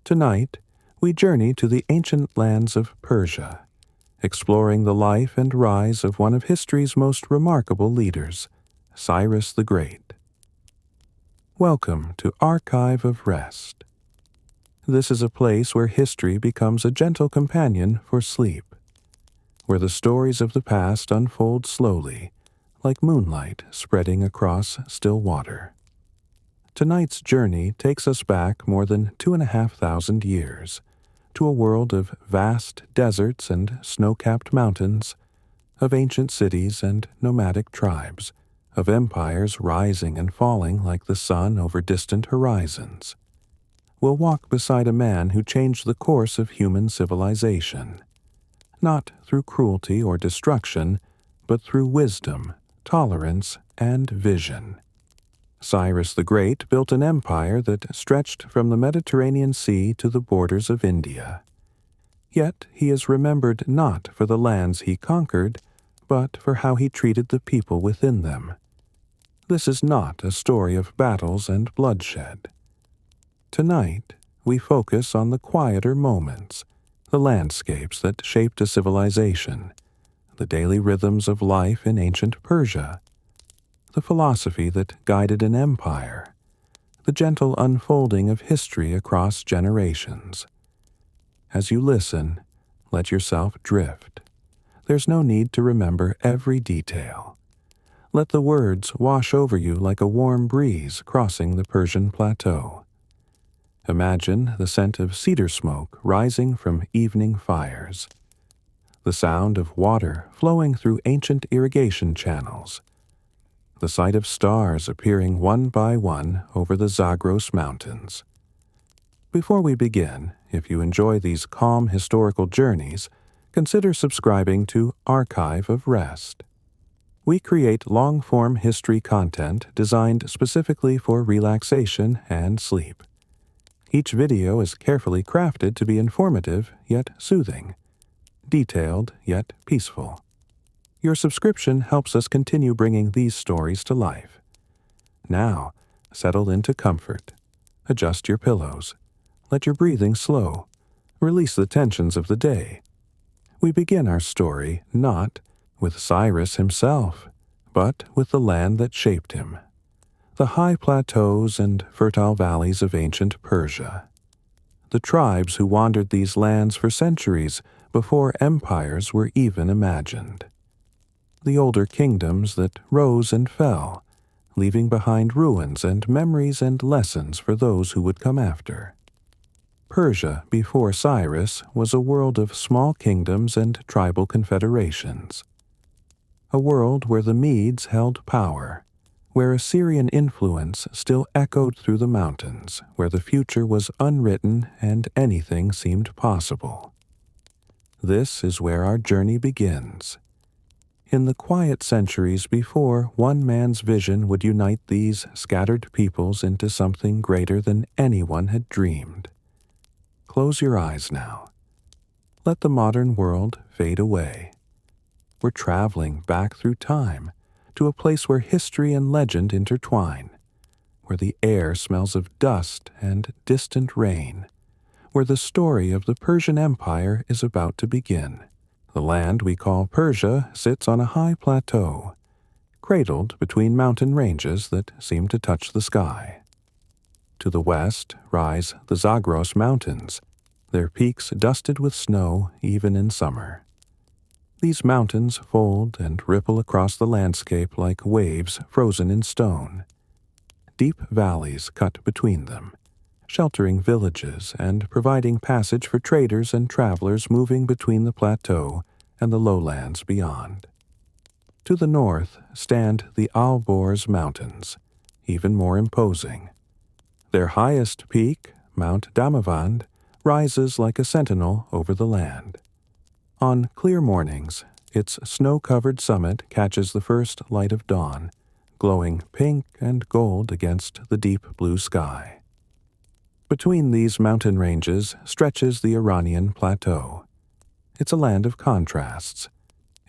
Tonight, we journey to the ancient lands of Persia, exploring the life and rise of one of history's most remarkable leaders, Cyrus the Great. Welcome to Archive of Rest. This is a place where history becomes a gentle companion for sleep, where the stories of the past unfold slowly, like moonlight spreading across still water. Tonight's journey takes us back more than 2,500 years, to a world of vast deserts and snow-capped mountains, of ancient cities and nomadic tribes, of empires rising and falling like the sun over distant horizons. We'll walk beside a man who changed the course of human civilization, not through cruelty or destruction, but through wisdom, tolerance, and vision. Cyrus the Great built an empire that stretched from the Mediterranean Sea to the borders of India. Yet he is remembered not for the lands he conquered, but for how he treated the people within them. This is not a story of battles and bloodshed. Tonight, we focus on the quieter moments, the landscapes that shaped a civilization, the daily rhythms of life in ancient Persia, the philosophy that guided an empire, the gentle unfolding of history across generations. As you listen, let yourself drift. There's no need to remember every detail. Let the words wash over you like a warm breeze crossing the Persian plateau. Imagine the scent of cedar smoke rising from evening fires, the sound of water flowing through ancient irrigation channels, the sight of stars appearing one by one over the Zagros Mountains. Before we begin, if you enjoy these calm historical journeys, consider subscribing to Archive of Rest. We create long-form history content designed specifically for relaxation and sleep. Each video is carefully crafted to be informative yet soothing, detailed yet peaceful. Your subscription helps us continue bringing these stories to life. Now, settle into comfort. Adjust your pillows. Let your breathing slow. Release the tensions of the day. We begin our story not with Cyrus himself, but with the land that shaped him, the high plateaus and fertile valleys of ancient Persia, the tribes who wandered these lands for centuries before empires were even imagined, the older kingdoms that rose and fell, leaving behind ruins and memories and lessons for those who would come after. Persia before Cyrus was a world of small kingdoms and tribal confederations, a world where the Medes held power, where Assyrian influence still echoed through the mountains, where the future was unwritten and anything seemed possible. This is where our journey begins. In the quiet centuries before one man's vision would unite these scattered peoples into something greater than anyone had dreamed. Close your eyes now. Let the modern world fade away. We're traveling back through time to a place where history and legend intertwine, where the air smells of dust and distant rain, where the story of the Persian Empire is about to begin. The land we call Persia sits on a high plateau, cradled between mountain ranges that seem to touch the sky. To the west rise the Zagros Mountains, their peaks dusted with snow even in summer. These mountains fold and ripple across the landscape like waves frozen in stone. Deep valleys cut between them, sheltering villages and providing passage for traders and travelers moving between the plateau and the lowlands beyond. To the north stand the Alborz Mountains, even more imposing. Their highest peak, Mount Damavand, rises like a sentinel over the land. On clear mornings, its snow-covered summit catches the first light of dawn, glowing pink and gold against the deep blue sky. Between these mountain ranges stretches the Iranian Plateau. It's a land of contrasts.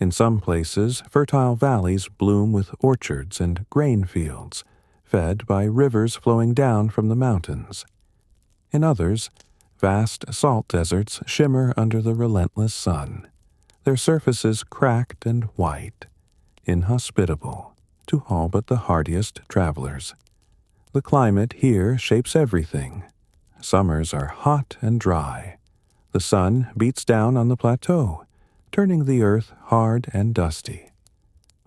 In some places, fertile valleys bloom with orchards and grain fields, fed by rivers flowing down from the mountains. In others, Vast salt deserts shimmer under the relentless sun, their surfaces cracked and white, inhospitable to all but the hardiest travelers. The climate here shapes everything. Summers are hot and dry. The sun beats down on the plateau, turning the earth hard and dusty.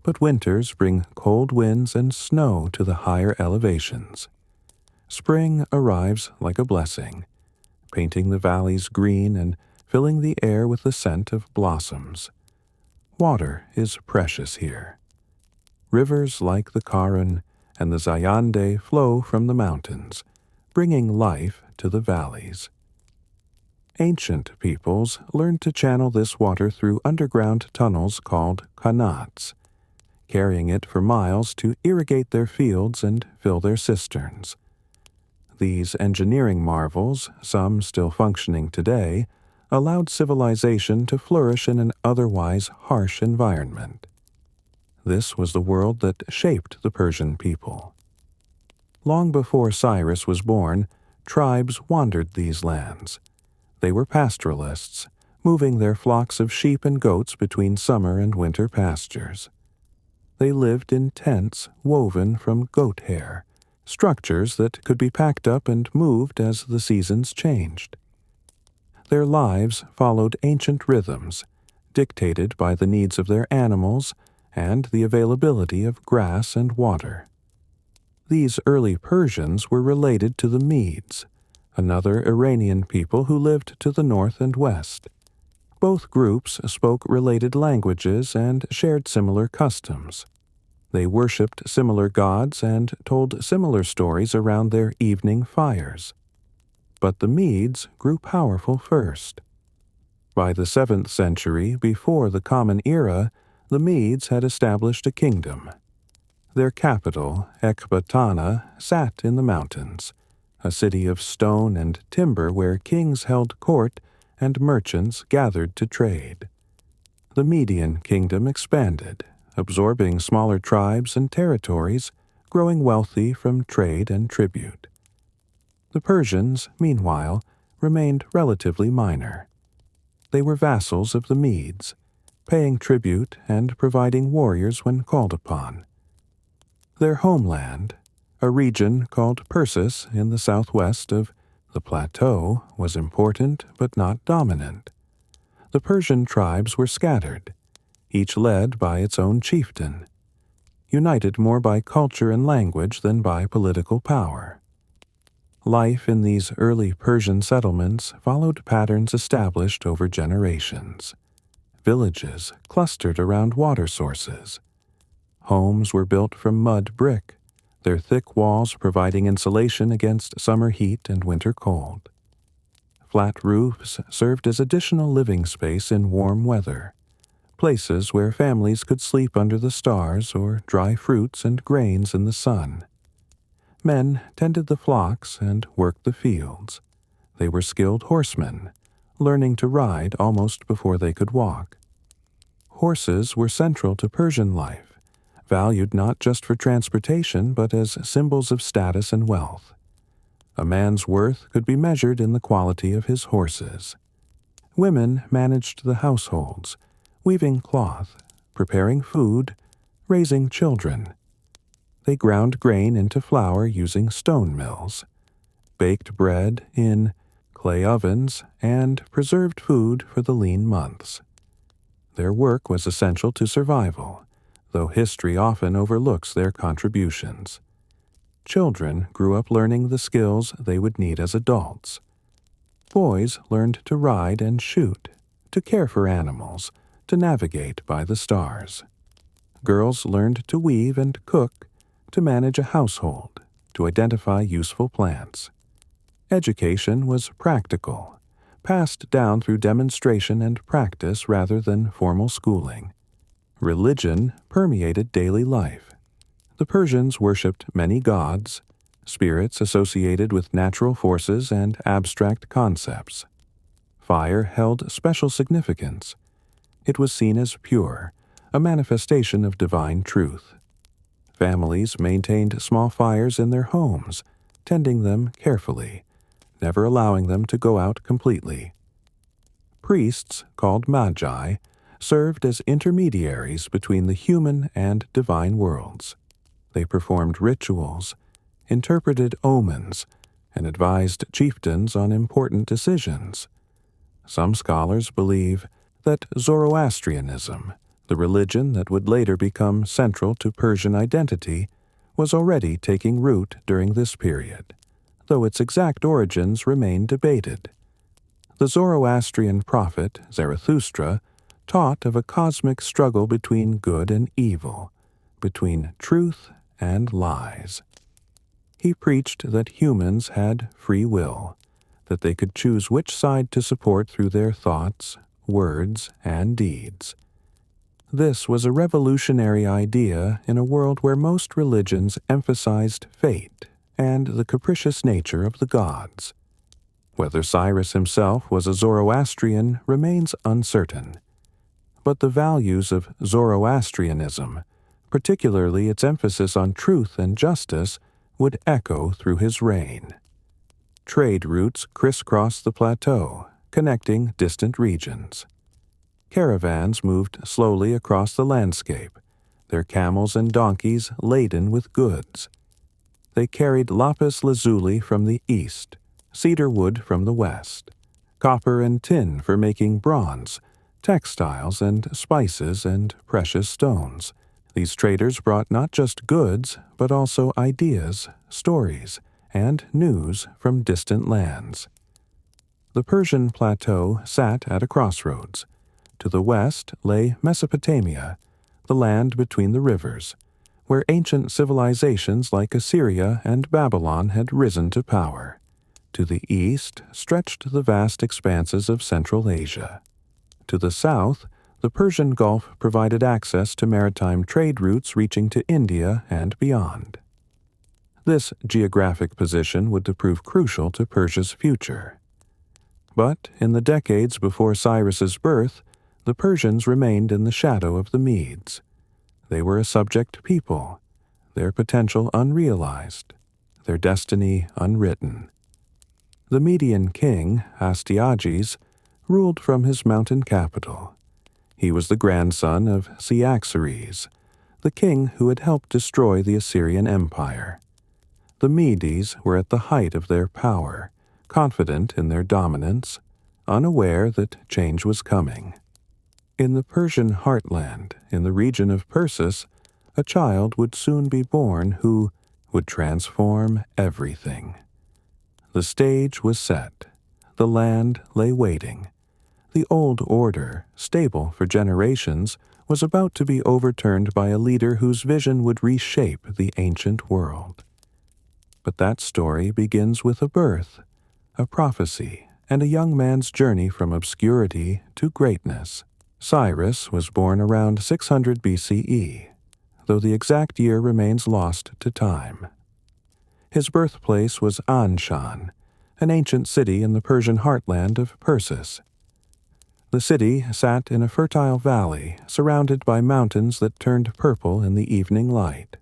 But winters bring cold winds and snow to the higher elevations. Spring arrives like a blessing, painting the valleys green and filling the air with the scent of blossoms. Water is precious here. Rivers like the Karun and the Zayande flow from the mountains, bringing life to the valleys. Ancient peoples learned to channel this water through underground tunnels called qanats, carrying it for miles to irrigate their fields and fill their cisterns. These engineering marvels, some still functioning today, allowed civilization to flourish in an otherwise harsh environment. This was the world that shaped the Persian people. Long before Cyrus was born, tribes wandered these lands. They were pastoralists, moving their flocks of sheep and goats between summer and winter pastures. They lived in tents woven from goat hair, structures that could be packed up and moved as the seasons changed. Their lives followed ancient rhythms, dictated by the needs of their animals and the availability of grass and water. These early Persians were related to the Medes, another Iranian people who lived to the north and west. Both groups spoke related languages and shared similar customs. They worshipped similar gods and told similar stories around their evening fires. But the Medes grew powerful first. By the 7th century, before the Common Era, the Medes had established a kingdom. Their capital, Ecbatana, sat in the mountains, a city of stone and timber where kings held court and merchants gathered to trade. The Median kingdom expanded, absorbing smaller tribes and territories, growing wealthy from trade and tribute. The Persians, meanwhile, remained relatively minor. They were vassals of the Medes, paying tribute and providing warriors when called upon. Their homeland, a region called Persis in the southwest of the plateau, was important but not dominant. The Persian tribes were scattered, each led by its own chieftain, united more by culture and language than by political power. Life in these early Persian settlements followed patterns established over generations. Villages clustered around water sources. Homes were built from mud brick, their thick walls providing insulation against summer heat and winter cold. Flat roofs served as additional living space in warm weather, places where families could sleep under the stars or dry fruits and grains in the sun. Men tended the flocks and worked the fields. They were skilled horsemen, learning to ride almost before they could walk. Horses were central to Persian life, valued not just for transportation but as symbols of status and wealth. A man's worth could be measured in the quality of his horses. Women managed the households, weaving cloth, preparing food, raising children. They ground grain into flour using stone mills, baked bread in clay ovens, and preserved food for the lean months. Their work was essential to survival, though history often overlooks their contributions. Children grew up learning the skills they would need as adults. Boys learned to ride and shoot, to care for animals, to navigate by the stars. Girls learned to weave and cook, to manage a household, to identify useful plants. Education was practical, passed down through demonstration and practice rather than formal schooling. Religion permeated daily life. The Persians worshipped many gods, spirits associated with natural forces and abstract concepts. Fire held special significance. It was seen as pure, a manifestation of divine truth. Families maintained small fires in their homes, tending them carefully, never allowing them to go out completely. Priests, called magi, served as intermediaries between the human and divine worlds. They performed rituals, interpreted omens, and advised chieftains on important decisions. Some scholars believe that Zoroastrianism, the religion that would later become central to Persian identity, was already taking root during this period, though its exact origins remain debated. The Zoroastrian prophet Zarathustra taught of a cosmic struggle between good and evil, between truth and lies. He preached that humans had free will, that they could choose which side to support through their thoughts, words, and deeds. This was a revolutionary idea in a world where most religions emphasized fate and the capricious nature of the gods. Whether Cyrus himself was a Zoroastrian remains uncertain, but the values of Zoroastrianism, particularly its emphasis on truth and justice, would echo through his reign. Trade routes crisscrossed the plateau, connecting distant regions. Caravans moved slowly across the landscape, their camels and donkeys laden with goods. They carried lapis lazuli from the east, cedar wood from the west, copper and tin for making bronze, textiles and spices and precious stones. These traders brought not just goods, but also ideas, stories, and news from distant lands. The Persian plateau sat at a crossroads. To the west lay Mesopotamia, the land between the rivers, where ancient civilizations like Assyria and Babylon had risen to power. To the east stretched the vast expanses of Central Asia. To the south, the Persian Gulf provided access to maritime trade routes reaching to India and beyond. This geographic position would prove crucial to Persia's future. But in the decades before Cyrus's birth, the Persians remained in the shadow of the Medes. They were a subject people, their potential unrealized, their destiny unwritten. The Median king, Astyages, ruled from his mountain capital. He was the grandson of Cyaxares, the king who had helped destroy the Assyrian Empire. The Medes were at the height of their power, confident in their dominance, unaware that change was coming. In the Persian heartland, in the region of Persis, a child would soon be born who would transform everything. The stage was set. The land lay waiting. The old order, stable for generations, was about to be overturned by a leader whose vision would reshape the ancient world. But that story begins with a birth, a prophecy, and a young man's journey from obscurity to greatness. Cyrus was born around 600 BCE, though the exact year remains lost to time. His birthplace was Anshan, an ancient city in the Persian heartland of Persis. The city sat in a fertile valley surrounded by mountains that turned purple in the evening light.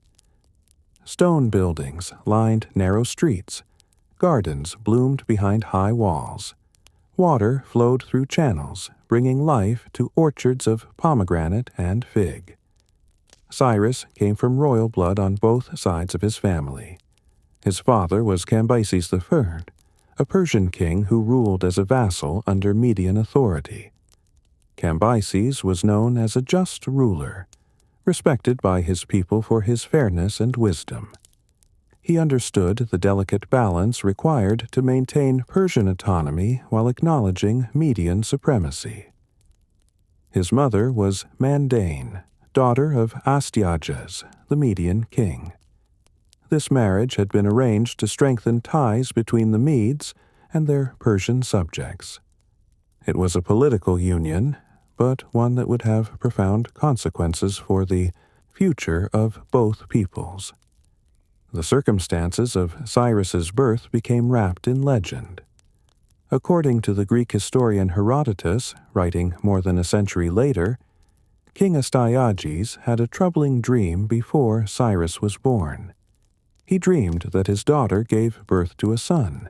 Stone buildings lined narrow streets. Gardens bloomed behind high walls. Water flowed through channels, bringing life to orchards of pomegranate and fig. Cyrus came from royal blood on both sides of his family. His father was Cambyses I, a Persian king who ruled as a vassal under Median authority. Cambyses was known as a just ruler, respected by his people for his fairness and wisdom. He understood the delicate balance required to maintain Persian autonomy while acknowledging Median supremacy. His mother was Mandane, daughter of Astyages, the Median king. This marriage had been arranged to strengthen ties between the Medes and their Persian subjects. It was a political union, but one that would have profound consequences for the future of both peoples. The circumstances of Cyrus's birth became wrapped in legend. According to the Greek historian Herodotus, writing more than a century later, King Astyages had a troubling dream before Cyrus was born. He dreamed that his daughter gave birth to a son,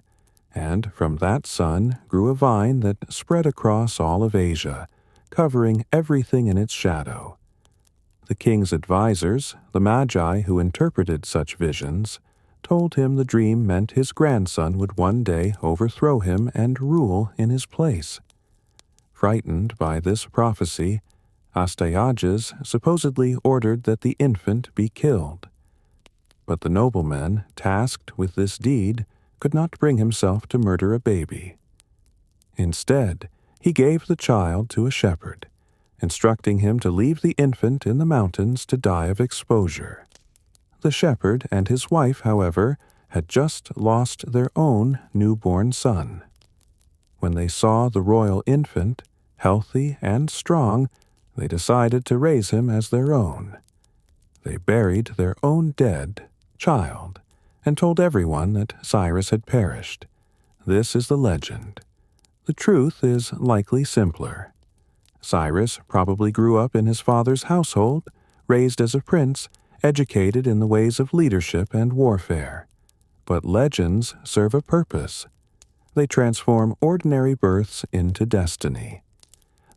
and from that son grew a vine that spread across all of Asia, covering everything in its shadow. The king's advisers, the magi who interpreted such visions, told him the dream meant his grandson would one day overthrow him and rule in his place. Frightened by this prophecy, Astyages supposedly ordered that the infant be killed. But the nobleman tasked with this deed could not bring himself to murder a baby. Instead, he gave the child to a shepherd, instructing him to leave the infant in the mountains to die of exposure. The shepherd and his wife, however, had just lost their own newborn son. When they saw the royal infant, healthy and strong, they decided to raise him as their own. They buried their own dead child and told everyone that Cyrus had perished. This is the legend. The truth is likely simpler. Cyrus probably grew up in his father's household, raised as a prince, educated in the ways of leadership and warfare. But legends serve a purpose. They transform ordinary births into destiny.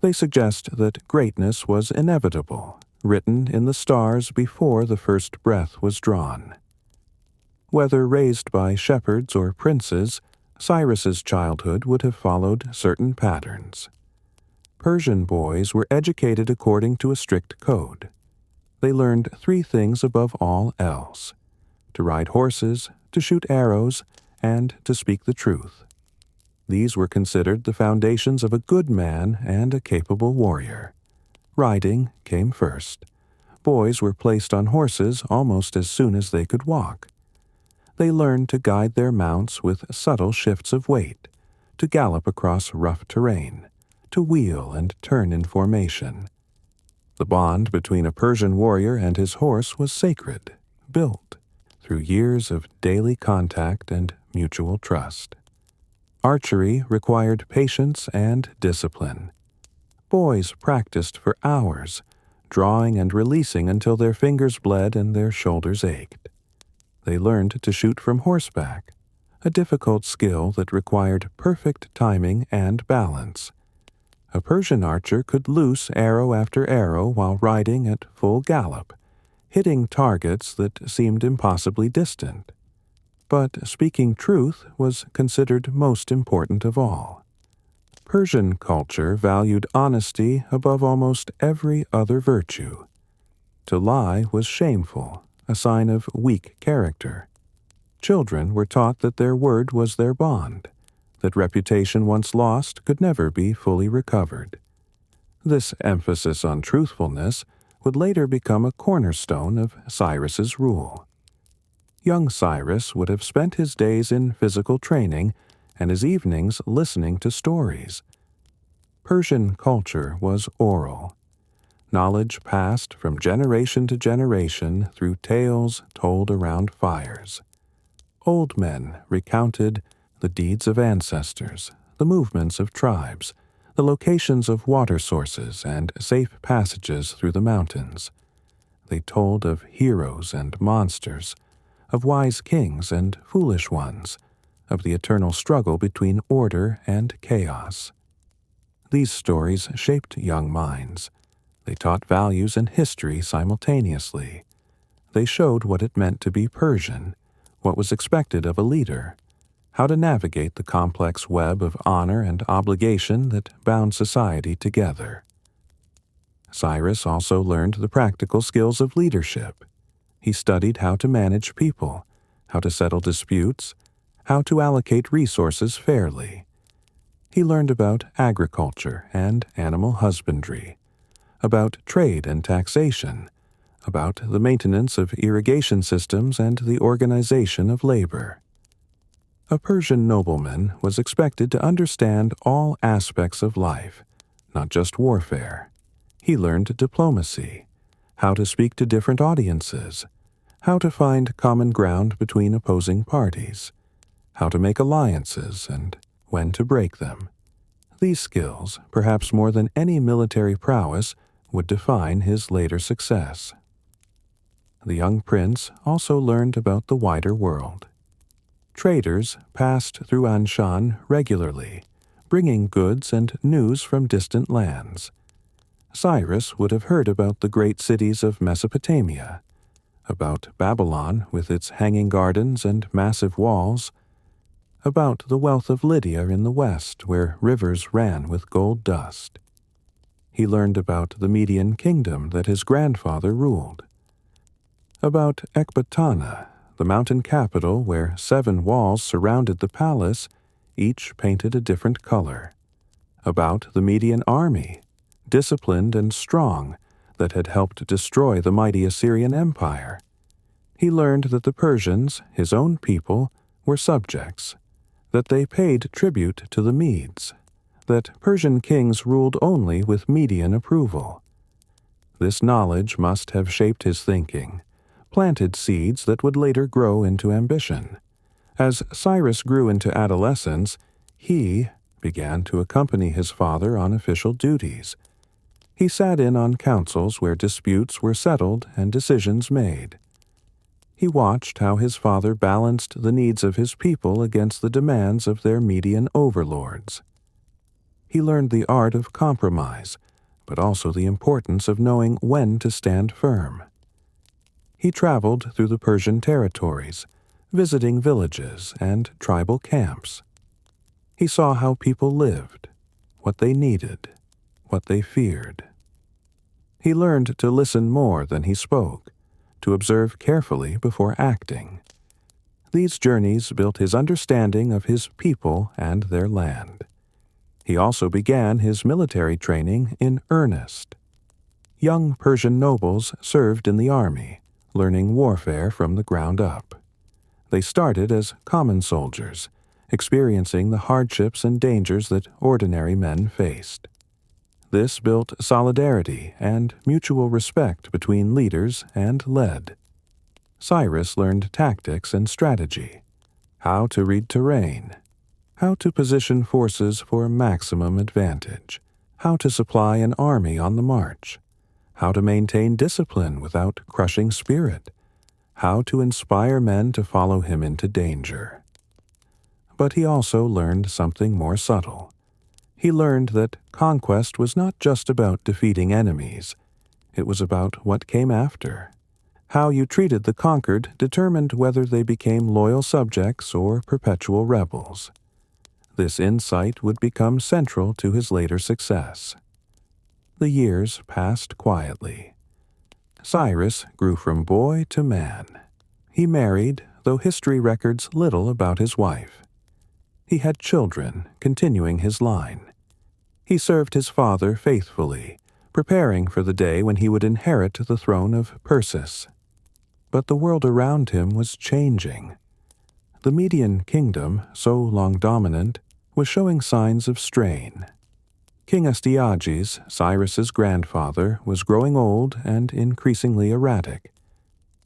They suggest that greatness was inevitable, written in the stars before the first breath was drawn. Whether raised by shepherds or princes, Cyrus's childhood would have followed certain patterns. Persian boys were educated according to a strict code. They learned 3 things above all else: to ride horses, to shoot arrows, and to speak the truth. These were considered the foundations of a good man and a capable warrior. Riding came first. Boys were placed on horses almost as soon as they could walk. They learned to guide their mounts with subtle shifts of weight, to gallop across rough terrain, to wheel and turn in formation. The bond between a Persian warrior and his horse was sacred, built through years of daily contact and mutual trust. Archery required patience and discipline. Boys practiced for hours, drawing and releasing until their fingers bled and their shoulders ached. They learned to shoot from horseback, a difficult skill that required perfect timing and balance. A Persian archer could loose arrow after arrow while riding at full gallop, hitting targets that seemed impossibly distant. But speaking truth was considered most important of all. Persian culture valued honesty above almost every other virtue. To lie was shameful, a sign of weak character. Children were taught that their word was their bond, that reputation once lost could never be fully recovered. This emphasis on truthfulness would later become a cornerstone of Cyrus's rule. Young Cyrus would have spent his days in physical training and his evenings listening to stories. Persian culture was oral. Knowledge passed from generation to generation through tales told around fires. Old men recounted the deeds of ancestors, the movements of tribes, the locations of water sources and safe passages through the mountains. They told of heroes and monsters, of wise kings and foolish ones, of the eternal struggle between order and chaos. These stories shaped young minds. They taught values and history simultaneously. They showed what it meant to be Persian, what was expected of a leader, how to navigate the complex web of honor and obligation that bound society together. Cyrus also learned the practical skills of leadership. He studied how to manage people, how to settle disputes, how to allocate resources fairly. He learned about agriculture and animal husbandry, about trade and taxation, about the maintenance of irrigation systems and the organization of labor. A Persian nobleman was expected to understand all aspects of life, not just warfare. He learned diplomacy, how to speak to different audiences, how to find common ground between opposing parties, how to make alliances and when to break them. These skills, perhaps more than any military prowess, would define his later success. The young prince also learned about the wider world. Traders passed through Anshan regularly, bringing goods and news from distant lands. Cyrus would have heard about the great cities of Mesopotamia, about Babylon with its hanging gardens and massive walls, about the wealth of Lydia in the west where rivers ran with gold dust. He learned about the Median kingdom that his grandfather ruled, about Ecbatana, the mountain capital where 7 walls surrounded the palace, each painted a different color, about the Median army, disciplined and strong, that had helped destroy the mighty Assyrian Empire. He learned that the Persians, his own people, were subjects, that they paid tribute to the Medes, that Persian kings ruled only with Median approval. This knowledge must have shaped his thinking, planted seeds that would later grow into ambition. As Cyrus grew into adolescence, he began to accompany his father on official duties. He sat in on councils where disputes were settled and decisions made. He watched how his father balanced the needs of his people against the demands of their Median overlords. He learned the art of compromise, but also the importance of knowing when to stand firm. He traveled through the Persian territories, visiting villages and tribal camps. He saw how people lived, what they needed, what they feared. He learned to listen more than he spoke, to observe carefully before acting. These journeys built his understanding of his people and their land. He also began his military training in earnest. Young Persian nobles served in the army, learning warfare from the ground up. They started as common soldiers, experiencing the hardships and dangers that ordinary men faced. This built solidarity and mutual respect between leaders and led. Cyrus learned tactics and strategy, how to read terrain, how to position forces for maximum advantage, how to supply an army on the march, how to maintain discipline without crushing spirit, how to inspire men to follow him into danger. But he also learned something more subtle. He learned that conquest was not just about defeating enemies. It was about what came after. How you treated the conquered determined whether they became loyal subjects or perpetual rebels. This insight would become central to his later success. The years passed quietly. Cyrus grew from boy to man. He married, though history records little about his wife. He had children, continuing his line. He served his father faithfully, preparing for the day when he would inherit the throne of Persis. But the world around him was changing. The Median kingdom, so long dominant, was showing signs of strain. King Astyages, Cyrus's grandfather, was growing old and increasingly erratic.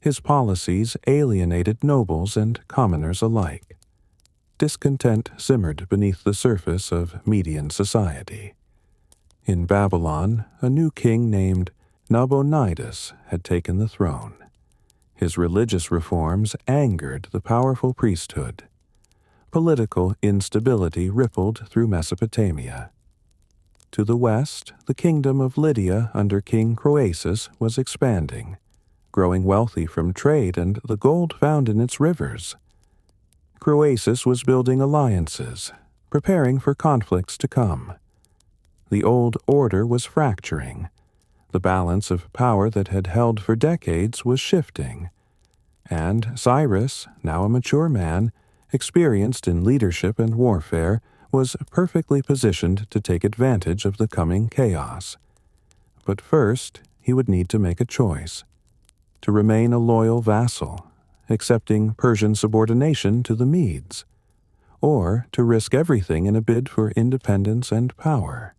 His policies alienated nobles and commoners alike. Discontent simmered beneath the surface of Median society. In Babylon, a new king named Nabonidus had taken the throne. His religious reforms angered the powerful priesthood. Political instability rippled through Mesopotamia. To the west, the kingdom of Lydia under King Croesus was expanding, growing wealthy from trade and the gold found in its rivers. Croesus was building alliances, preparing for conflicts to come. The old order was fracturing. The balance of power that had held for decades was shifting. And Cyrus, now a mature man, experienced in leadership and warfare, was perfectly positioned to take advantage of the coming chaos. But first, he would need to make a choice: to remain a loyal vassal, accepting Persian subordination to the Medes, or to risk everything in a bid for independence and power.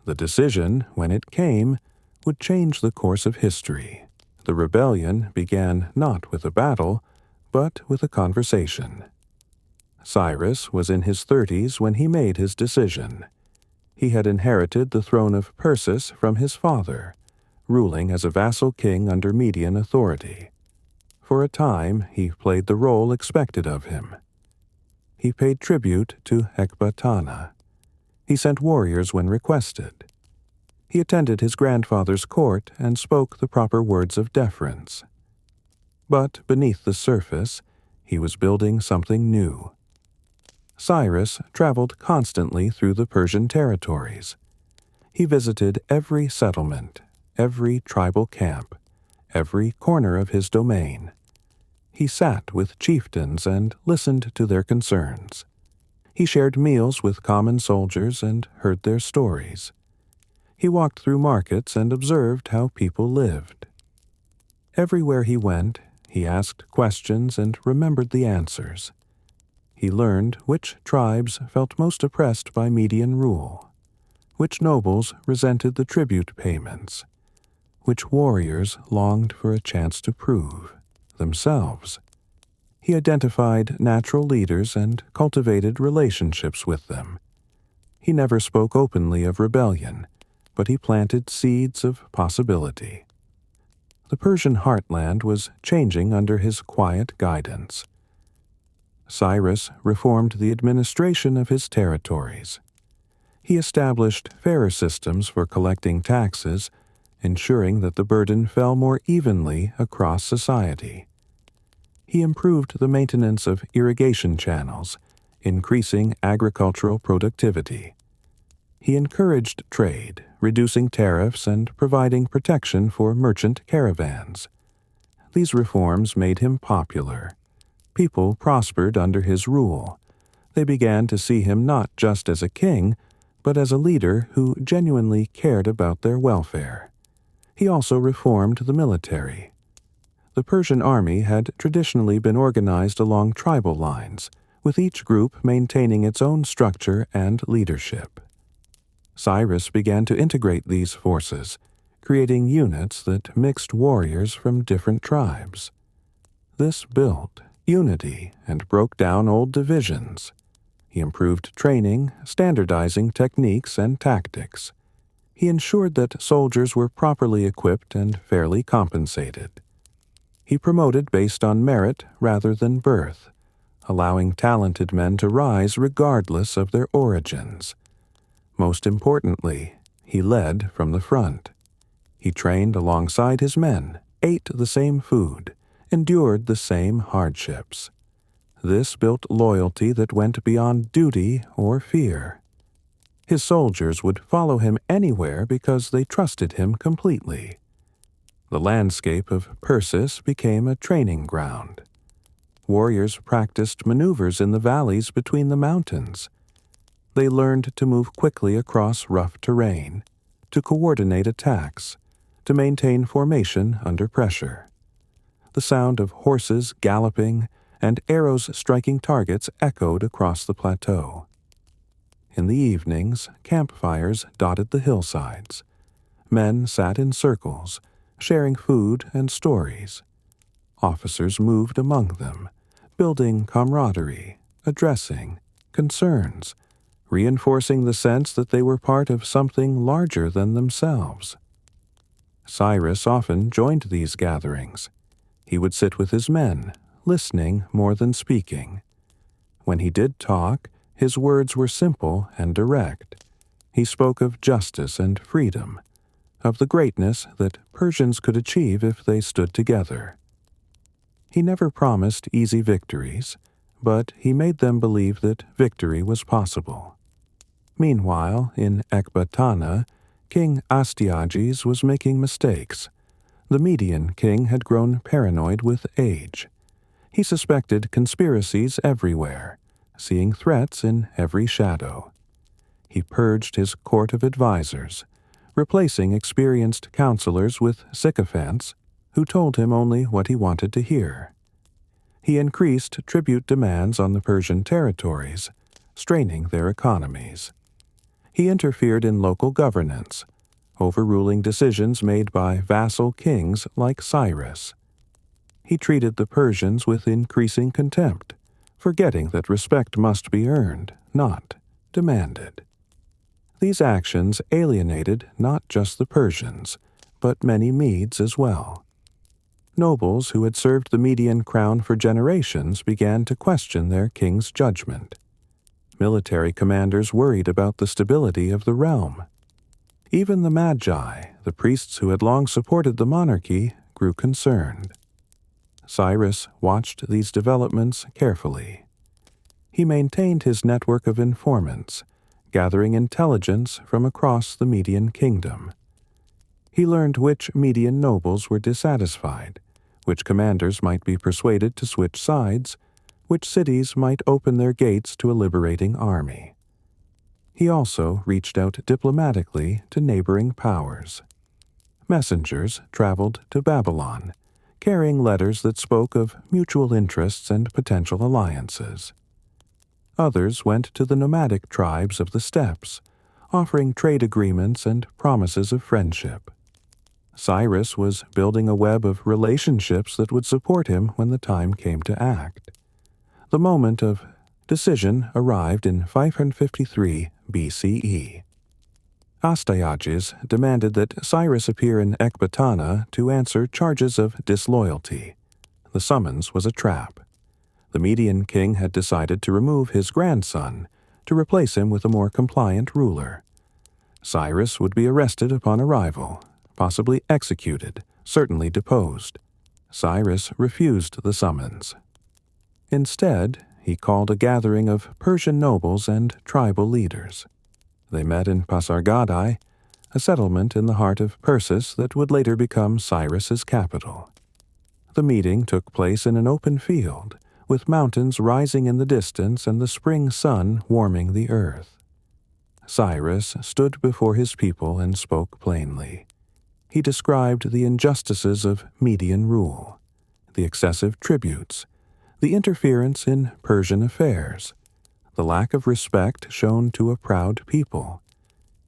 The decision, when it came, would change the course of history. The rebellion began not with a battle, but with a conversation. Cyrus was in his 30s when he made his decision. He had inherited the throne of Persis from his father, ruling as a vassal king under Median authority. For a time, he played the role expected of him. he paid tribute to Ecbatana. He sent warriors when requested. He attended his grandfather's court and spoke the proper words of deference. But beneath the surface, he was building something new. Cyrus traveled constantly through the Persian territories. He visited every settlement, every tribal camp, every corner of his domain. He sat with chieftains and listened to their concerns. He shared meals with common soldiers and heard their stories. He walked through markets and observed how people lived. Everywhere he went, he asked questions and remembered the answers. He learned which tribes felt most oppressed by Median rule, which nobles resented the tribute payments, which warriors longed for a chance to prove themselves. He identified natural leaders and cultivated relationships with them. He never spoke openly of rebellion, but he planted seeds of possibility. The Persian heartland was changing under his quiet guidance. Cyrus reformed the administration of his territories. He established fairer systems for collecting taxes, ensuring that the burden fell more evenly across society. He improved the maintenance of irrigation channels, increasing agricultural productivity. He encouraged trade, reducing tariffs and providing protection for merchant caravans. These reforms made him popular. People prospered under his rule. They began to see him not just as a king, but as a leader who genuinely cared about their welfare. He also reformed the military. The Persian army had traditionally been organized along tribal lines, with each group maintaining its own structure and leadership. Cyrus began to integrate these forces, creating units that mixed warriors from different tribes. This built unity and broke down old divisions. He improved training, standardizing techniques and tactics. He ensured that soldiers were properly equipped and fairly compensated. He promoted based on merit rather than birth, allowing talented men to rise regardless of their origins. Most importantly, he led from the front. He trained alongside his men, ate the same food, endured the same hardships. This built loyalty that went beyond duty or fear. His soldiers would follow him anywhere because they trusted him completely. The landscape of Persis became a training ground. Warriors practiced maneuvers in the valleys between the mountains. They learned to move quickly across rough terrain, to coordinate attacks, to maintain formation under pressure. The sound of horses galloping and arrows striking targets echoed across the plateau. In the evenings, campfires dotted the hillsides. Men sat in circles, sharing food and stories. Officers moved among them, building camaraderie, addressing concerns, reinforcing the sense that they were part of something larger than themselves. Cyrus often joined these gatherings. He would sit with his men, listening more than speaking. When he did talk, his words were simple and direct. He spoke of justice and freedom, of the greatness that Persians could achieve if they stood together. He never promised easy victories, but he made them believe that victory was possible. Meanwhile, in Ecbatana, King Astyages was making mistakes. The Median king had grown paranoid with age. He suspected conspiracies everywhere, seeing threats in every shadow. He purged his court of advisers, replacing experienced counselors with sycophants who told him only what he wanted to hear. He increased tribute demands on the Persian territories, straining their economies. He interfered in local governance, overruling decisions made by vassal kings like Cyrus. He treated the Persians with increasing contempt, forgetting that respect must be earned, not demanded. These actions alienated not just the Persians, but many Medes as well. Nobles who had served the Median crown for generations began to question their king's judgment. Military commanders worried about the stability of the realm. Even the Magi, the priests who had long supported the monarchy, grew concerned. Cyrus watched these developments carefully. He maintained his network of informants, gathering intelligence from across the Median kingdom. He learned which Median nobles were dissatisfied, which commanders might be persuaded to switch sides, which cities might open their gates to a liberating army. He also reached out diplomatically to neighboring powers. Messengers traveled to Babylon, carrying letters that spoke of mutual interests and potential alliances. Others went to the nomadic tribes of the steppes, offering trade agreements and promises of friendship. Cyrus was building a web of relationships that would support him when the time came to act. The moment of decision arrived in 553 BCE. Astyages demanded that Cyrus appear in Ecbatana to answer charges of disloyalty. The summons was a trap. The Median king had decided to remove his grandson to replace him with a more compliant ruler. Cyrus would be arrested upon arrival, possibly executed, certainly deposed. Cyrus refused the summons. Instead, he called a gathering of Persian nobles and tribal leaders. They met in Pasargadae, a settlement in the heart of Persis that would later become Cyrus's capital. The meeting took place in an open field, with mountains rising in the distance and the spring sun warming the earth. Cyrus stood before his people and spoke plainly. He described the injustices of Median rule, the excessive tributes, the interference in Persian affairs, the lack of respect shown to a proud people.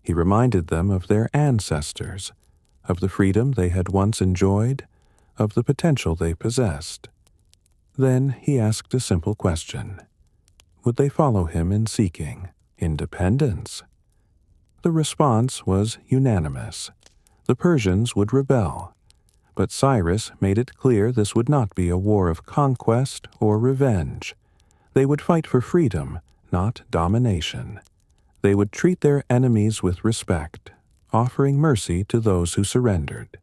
He reminded them of their ancestors, of the freedom they had once enjoyed, of the potential they possessed. Then he asked a simple question. Would they follow him in seeking independence? The response was unanimous. The Persians would rebel, but Cyrus made it clear this would not be a war of conquest or revenge. They would fight for freedom, not domination. They would treat their enemies with respect, offering mercy to those who surrendered.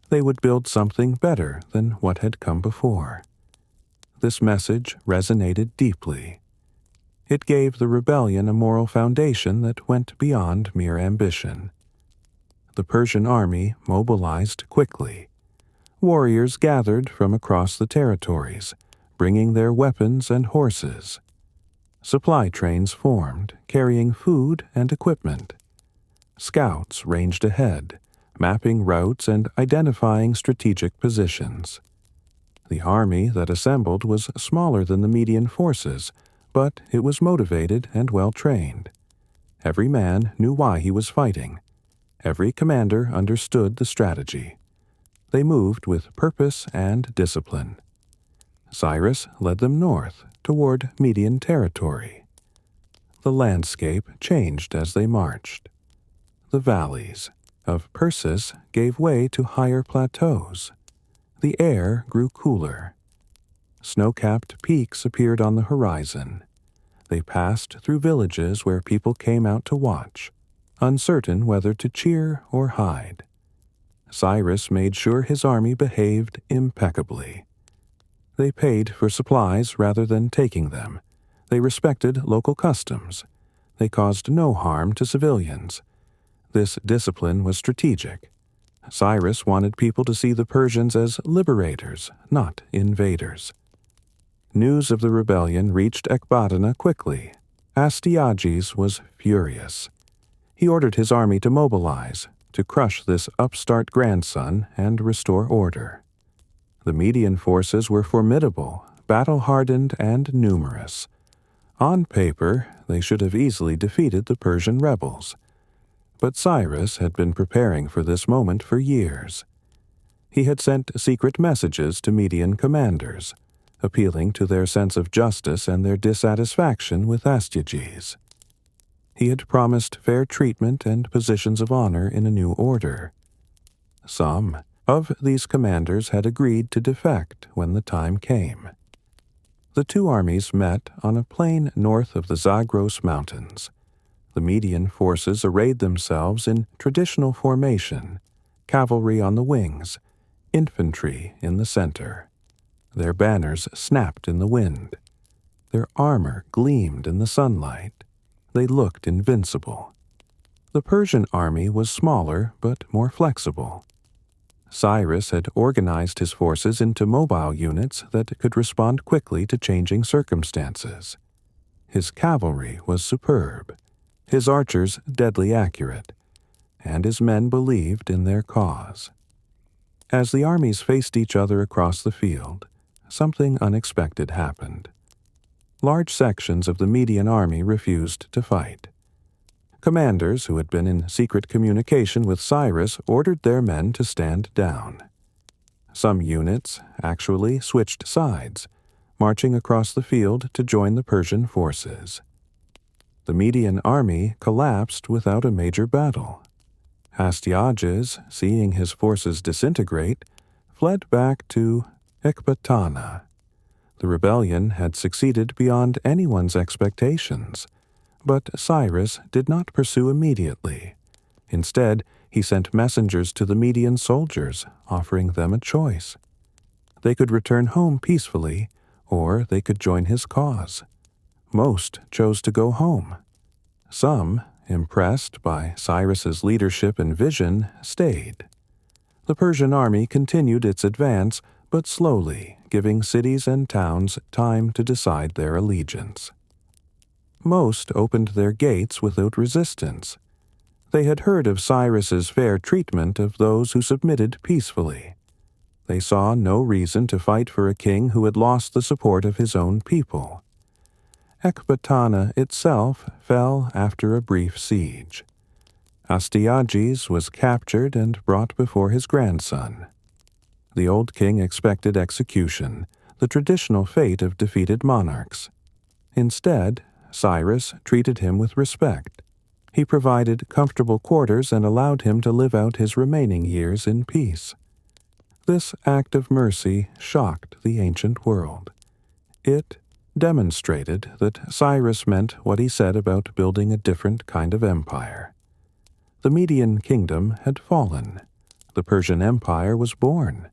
They would build something better than what had come before. This message resonated deeply. It gave the rebellion a moral foundation that went beyond mere ambition. The Persian army mobilized quickly. Warriors gathered from across the territories, bringing their weapons and horses. Supply trains formed, carrying food and equipment. Scouts ranged ahead, mapping routes and identifying strategic positions. The army that assembled was smaller than the Median forces, but it was motivated and well-trained. Every man knew why he was fighting. Every commander understood the strategy. They moved with purpose and discipline. Cyrus led them north, toward Median territory. The landscape changed as they marched. The valleys of Persis gave way to higher plateaus. The air grew cooler. Snow-capped peaks appeared on the horizon. They passed through villages where people came out to watch, uncertain whether to cheer or hide. Cyrus made sure his army behaved impeccably. They paid for supplies rather than taking them. They respected local customs. They caused no harm to civilians. This discipline was strategic. Cyrus wanted people to see the Persians as liberators, not invaders. News of the rebellion reached Ecbatana quickly. Astyages was furious. He ordered his army to mobilize, to crush this upstart grandson and restore order. The Median forces were formidable, battle-hardened, and numerous. On paper, they should have easily defeated the Persian rebels. But Cyrus had been preparing for this moment for years. He had sent secret messages to Median commanders, appealing to their sense of justice and their dissatisfaction with Astyages. He had promised fair treatment and positions of honor in a new order. Some of these commanders had agreed to defect when the time came. The two armies met on a plain north of the Zagros Mountains. The Median forces arrayed themselves in traditional formation, cavalry on the wings, infantry in the center. Their banners snapped in the wind. Their armor gleamed in the sunlight. They looked invincible. The Persian army was smaller but more flexible. Cyrus had organized his forces into mobile units that could respond quickly to changing circumstances. His cavalry was superb, his archers deadly accurate, and his men believed in their cause. As the armies faced each other across the field, something unexpected happened. Large sections of the Median army refused to fight. Commanders who had been in secret communication with Cyrus ordered their men to stand down. Some units actually switched sides, marching across the field to join the Persian forces. The Median army collapsed without a major battle. Astyages, seeing his forces disintegrate, fled back to Ecbatana. The rebellion had succeeded beyond anyone's expectations. But Cyrus did not pursue immediately. Instead, he sent messengers to the Median soldiers, offering them a choice. They could return home peacefully, or they could join his cause. Most chose to go home. Some, impressed by Cyrus's leadership and vision, stayed. The Persian army continued its advance, but slowly, giving cities and towns time to decide their allegiance. Most opened their gates without resistance. They had heard of Cyrus's fair treatment of those who submitted peacefully. They saw no reason to fight for a king who had lost the support of his own people. Ecbatana itself fell after a brief siege. Astyages was captured and brought before his grandson. The old king expected execution, the traditional fate of defeated monarchs. Instead, Cyrus treated him with respect. He provided comfortable quarters and allowed him to live out his remaining years in peace. This act of mercy shocked the ancient world. It demonstrated that Cyrus meant what he said about building a different kind of empire. The Median kingdom had fallen. The Persian Empire was born.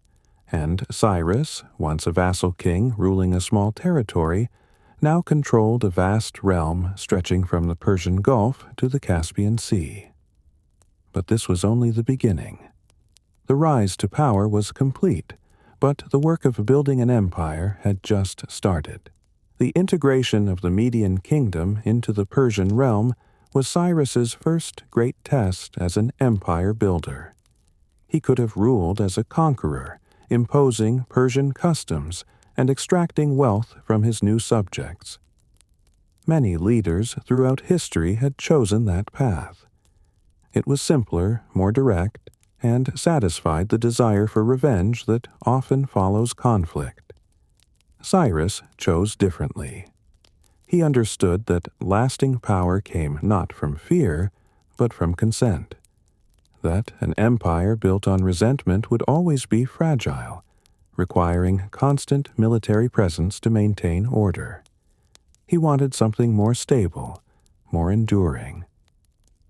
And Cyrus, once a vassal king ruling a small territory, now controlled a vast realm stretching from the Persian Gulf to the Caspian Sea. But this was only the beginning. The rise to power was complete, but the work of building an empire had just started. The integration of the Median kingdom into the Persian realm was Cyrus's first great test as an empire builder. He could have ruled as a conqueror, imposing Persian customs and extracting wealth from his new subjects. Many leaders throughout history had chosen that path. It was simpler, more direct, and satisfied the desire for revenge that often follows conflict. Cyrus chose differently. He understood that lasting power came not from fear, but from consent. That an empire built on resentment would always be fragile, requiring constant military presence to maintain order. He wanted something more stable, more enduring.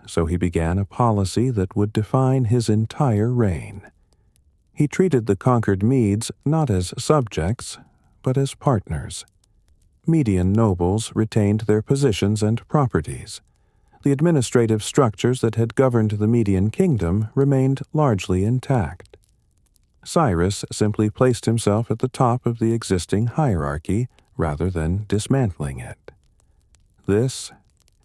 So he began a policy that would define his entire reign. He treated the conquered Medes not as subjects, but as partners. Median nobles retained their positions and properties. The administrative structures that had governed the Median kingdom remained largely intact. Cyrus simply placed himself at the top of the existing hierarchy rather than dismantling it. This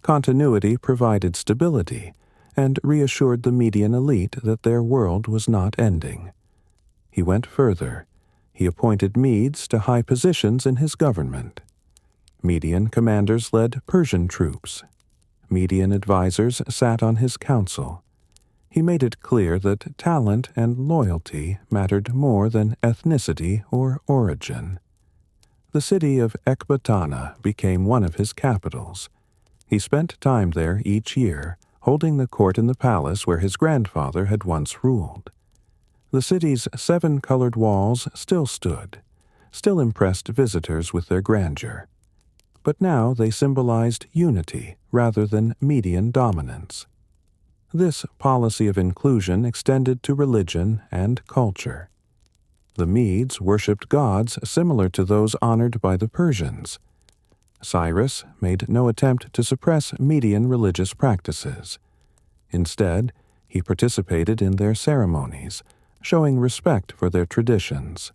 continuity provided stability and reassured the Median elite that their world was not ending. He went further. He appointed Medes to high positions in his government. Median commanders led Persian troops. Median advisors sat on his council. He made it clear that talent and loyalty mattered more than ethnicity or origin. The city of Ecbatana became one of his capitals. He spent time there each year, holding the court in the palace where his grandfather had once ruled. The city's 7 colored walls still stood, still impressed visitors with their grandeur. But now they symbolized unity rather than Median dominance. This policy of inclusion extended to religion and culture. The Medes worshipped gods similar to those honored by the Persians. Cyrus made no attempt to suppress Median religious practices. Instead, he participated in their ceremonies, showing respect for their traditions.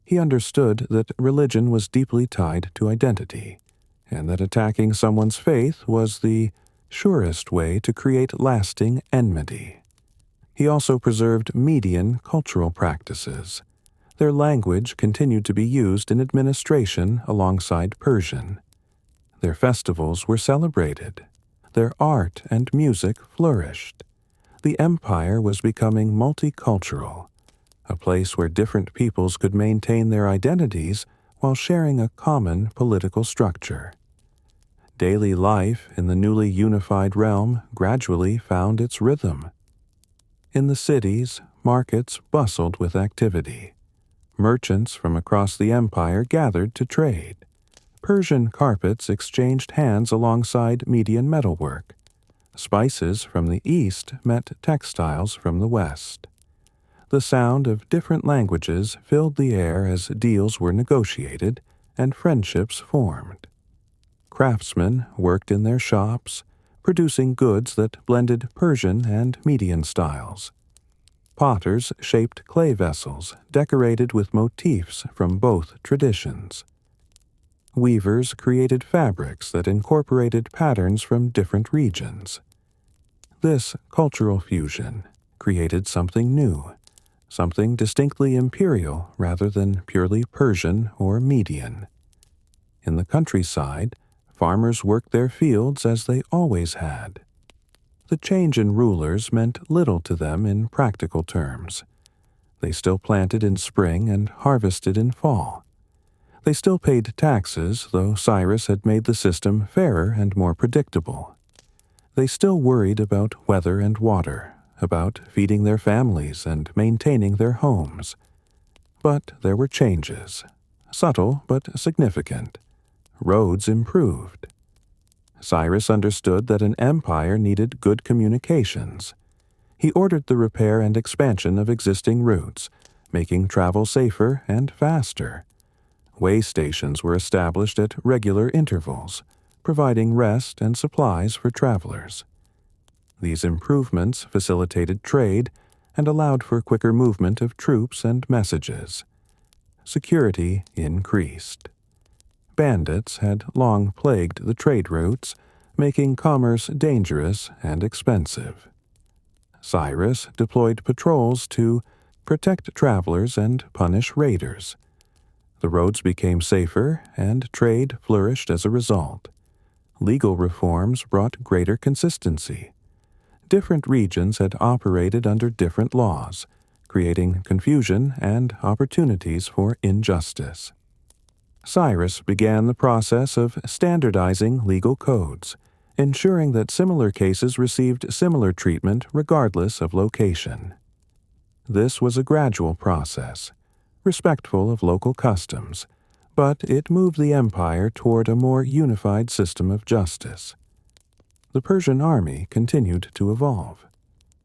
He understood that religion was deeply tied to identity, and that attacking someone's faith was the surest way to create lasting enmity. He also preserved Median cultural practices. Their language continued to be used in administration alongside Persian. Their festivals were celebrated. Their art and music flourished. The empire was becoming multicultural, a place where different peoples could maintain their identities while sharing a common political structure. Daily life in the newly unified realm gradually found its rhythm. In the cities, markets bustled with activity. Merchants from across the empire gathered to trade. Persian carpets exchanged hands alongside Median metalwork. Spices from the east met textiles from the west. The sound of different languages filled the air as deals were negotiated and friendships formed. Craftsmen worked in their shops, producing goods that blended Persian and Median styles. Potters shaped clay vessels decorated with motifs from both traditions. Weavers created fabrics that incorporated patterns from different regions. This cultural fusion created something new, something distinctly imperial rather than purely Persian or Median. In the countryside, farmers worked their fields as they always had. The change in rulers meant little to them in practical terms. They still planted in spring and harvested in fall. They still paid taxes, though Cyrus had made the system fairer and more predictable. They still worried about weather and water, about feeding their families and maintaining their homes. But there were changes, subtle but significant. Roads improved. Cyrus understood that an empire needed good communications. He ordered the repair and expansion of existing routes, making travel safer and faster. Way stations were established at regular intervals, providing rest and supplies for travelers. These improvements facilitated trade and allowed for quicker movement of troops and messages. Security increased. Bandits had long plagued the trade routes, making commerce dangerous and expensive. Cyrus deployed patrols to protect travelers and punish raiders. The roads became safer, and trade flourished as a result. Legal reforms brought greater consistency. Different regions had operated under different laws, creating confusion and opportunities for injustice. Cyrus began the process of standardizing legal codes, ensuring that similar cases received similar treatment regardless of location. This was a gradual process, respectful of local customs, but it moved the empire toward a more unified system of justice. The Persian army continued to evolve.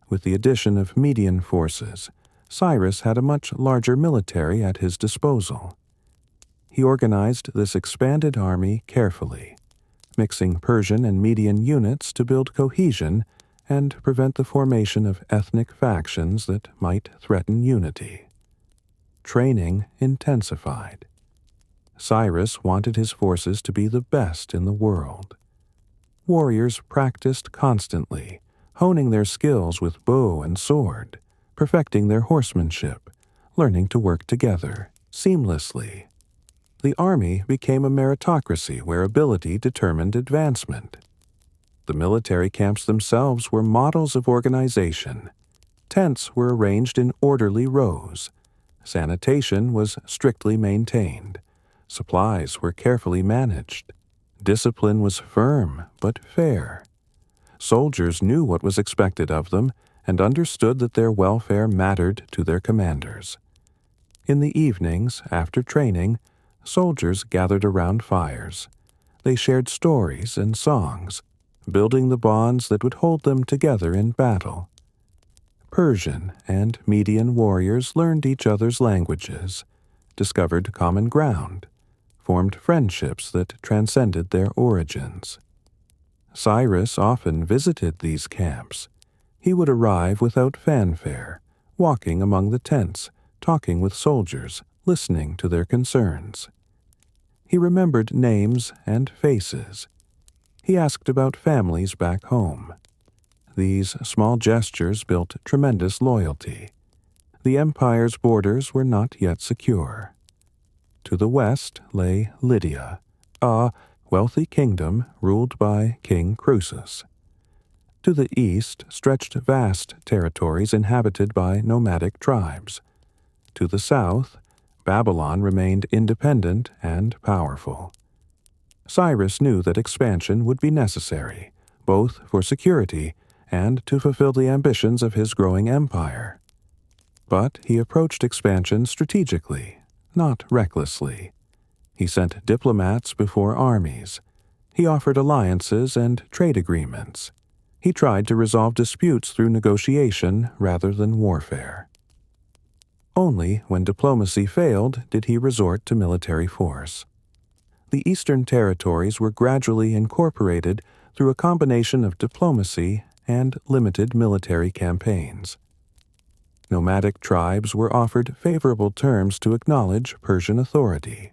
With the addition of Median forces, Cyrus had a much larger military at his disposal. He organized this expanded army carefully, mixing Persian and Median units to build cohesion and prevent the formation of ethnic factions that might threaten unity. Training intensified. Cyrus wanted his forces to be the best in the world. Warriors practiced constantly, honing their skills with bow and sword, perfecting their horsemanship, learning to work together seamlessly. The army became a meritocracy where ability determined advancement. The military camps themselves were models of organization. Tents were arranged in orderly rows. Sanitation was strictly maintained. Supplies were carefully managed. Discipline was firm but fair. Soldiers knew what was expected of them, and understood that their welfare mattered to their commanders. In the evenings, after training, soldiers gathered around fires. They shared stories and songs, building the bonds that would hold them together in battle. Persian and Median warriors learned each other's languages, discovered common ground, formed friendships that transcended their origins. Cyrus often visited these camps. He would arrive without fanfare, walking among the tents, talking with soldiers, listening to their concerns. He remembered names and faces. He asked about families back home. These small gestures built tremendous loyalty. The empire's borders were not yet secure. To the west lay Lydia, a wealthy kingdom ruled by King Croesus. To the east stretched vast territories inhabited by nomadic tribes. To the south, Babylon remained independent and powerful. Cyrus knew that expansion would be necessary, both for security and to fulfill the ambitions of his growing empire. But he approached expansion strategically, not recklessly. He sent diplomats before armies. He offered alliances and trade agreements. He tried to resolve disputes through negotiation rather than warfare. Only when diplomacy failed did he resort to military force. The eastern territories were gradually incorporated through a combination of diplomacy and limited military campaigns. Nomadic tribes were offered favorable terms to acknowledge Persian authority.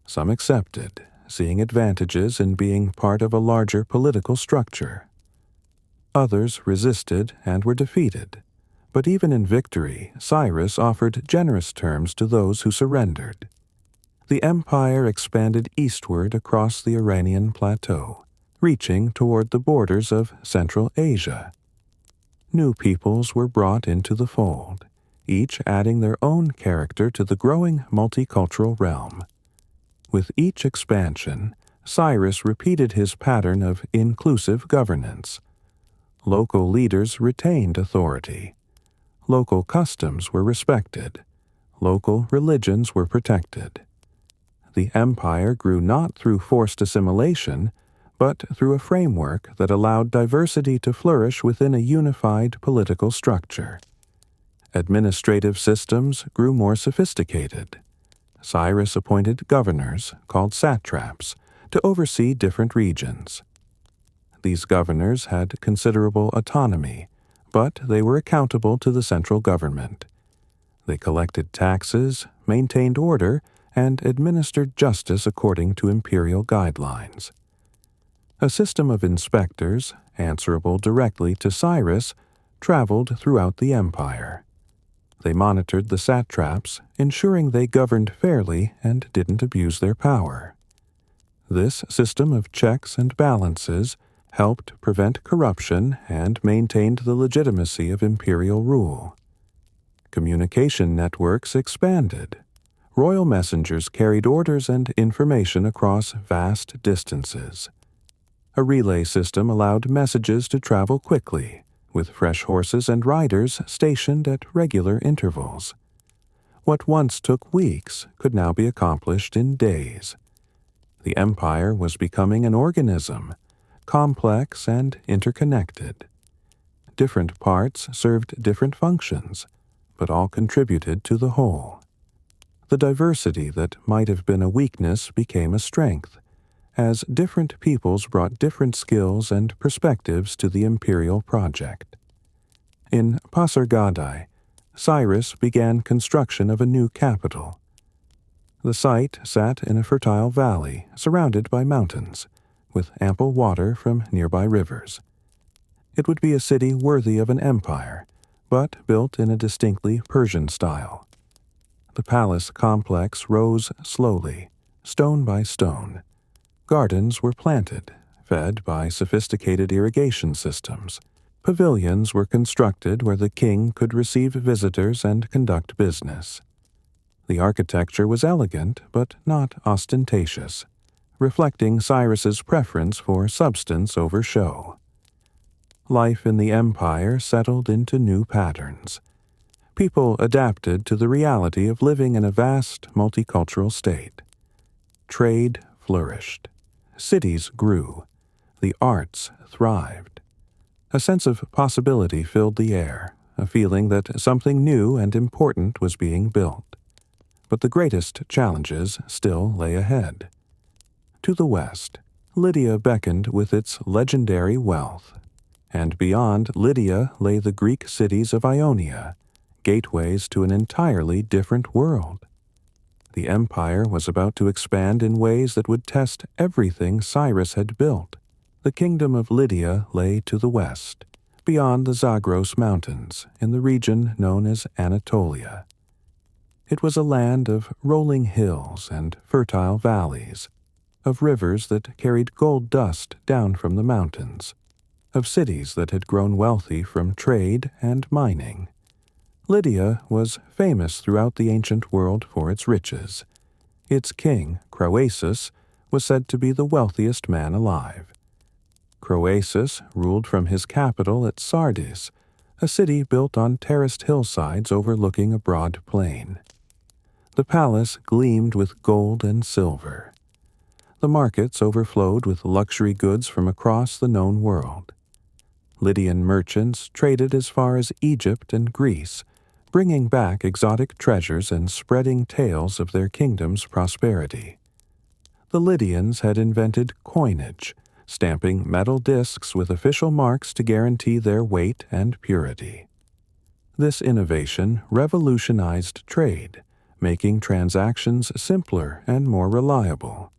Some accepted, seeing advantages in being part of a larger political structure. Others resisted and were defeated, but even in victory, Cyrus offered generous terms to those who surrendered. The empire expanded eastward across the Iranian plateau, reaching toward the borders of Central Asia. New peoples were brought into the fold, each adding their own character to the growing multicultural realm. With each expansion, Cyrus repeated his pattern of inclusive governance. Local leaders retained authority. Local customs were respected. Local religions were protected. The empire grew not through forced assimilation, but through a framework that allowed diversity to flourish within a unified political structure. Administrative systems grew more sophisticated. Cyrus appointed governors, called satraps, to oversee different regions. These governors had considerable autonomy, but they were accountable to the central government. They collected taxes, maintained order, and administered justice according to imperial guidelines. A system of inspectors, answerable directly to Cyrus, traveled throughout the empire. They monitored the satraps, ensuring they governed fairly and didn't abuse their power. This system of checks and balances helped prevent corruption and maintained the legitimacy of imperial rule. Communication networks expanded. Royal messengers carried orders and information across vast distances. A relay system allowed messages to travel quickly, with fresh horses and riders stationed at regular intervals. What once took weeks could now be accomplished in days. The empire was becoming an organism, complex and interconnected. Different parts served different functions, but all contributed to the whole. The diversity that might have been a weakness became a strength, as different peoples brought different skills and perspectives to the imperial project. In Pasargadae, Cyrus began construction of a new capital. The site sat in a fertile valley surrounded by mountains, with ample water from nearby rivers. It would be a city worthy of an empire, but built in a distinctly Persian style. The palace complex rose slowly, stone by stone. Gardens were planted, fed by sophisticated irrigation systems. Pavilions were constructed where the king could receive visitors and conduct business. The architecture was elegant but not ostentatious, reflecting Cyrus's preference for substance over show. life in the empire settled into new patterns. People adapted to the reality of living in a vast multicultural state. Trade flourished. Cities grew. The arts thrived. A sense of possibility filled the air, a feeling that something new and important was being built. But the greatest challenges still lay ahead. To the west, Lydia beckoned with its legendary wealth, and beyond Lydia lay the Greek cities of Ionia, gateways to an entirely different world. The empire was about to expand in ways that would test everything Cyrus had built. The kingdom of Lydia lay to the west, beyond the Zagros Mountains, in the region known as Anatolia. It was a land of rolling hills and fertile valleys, of rivers that carried gold dust down from the mountains, of cities that had grown wealthy from trade and mining. Lydia was famous throughout the ancient world for its riches. Its king, Croesus, was said to be the wealthiest man alive. Croesus ruled from his capital at Sardis, a city built on terraced hillsides overlooking a broad plain. The palace gleamed with gold and silver. The markets overflowed with luxury goods from across the known world. Lydian merchants traded as far as Egypt and Greece, bringing back exotic treasures and spreading tales of their kingdom's prosperity. The Lydians had invented coinage, stamping metal discs with official marks to guarantee their weight and purity. This innovation revolutionized trade, making transactions simpler and more reliable.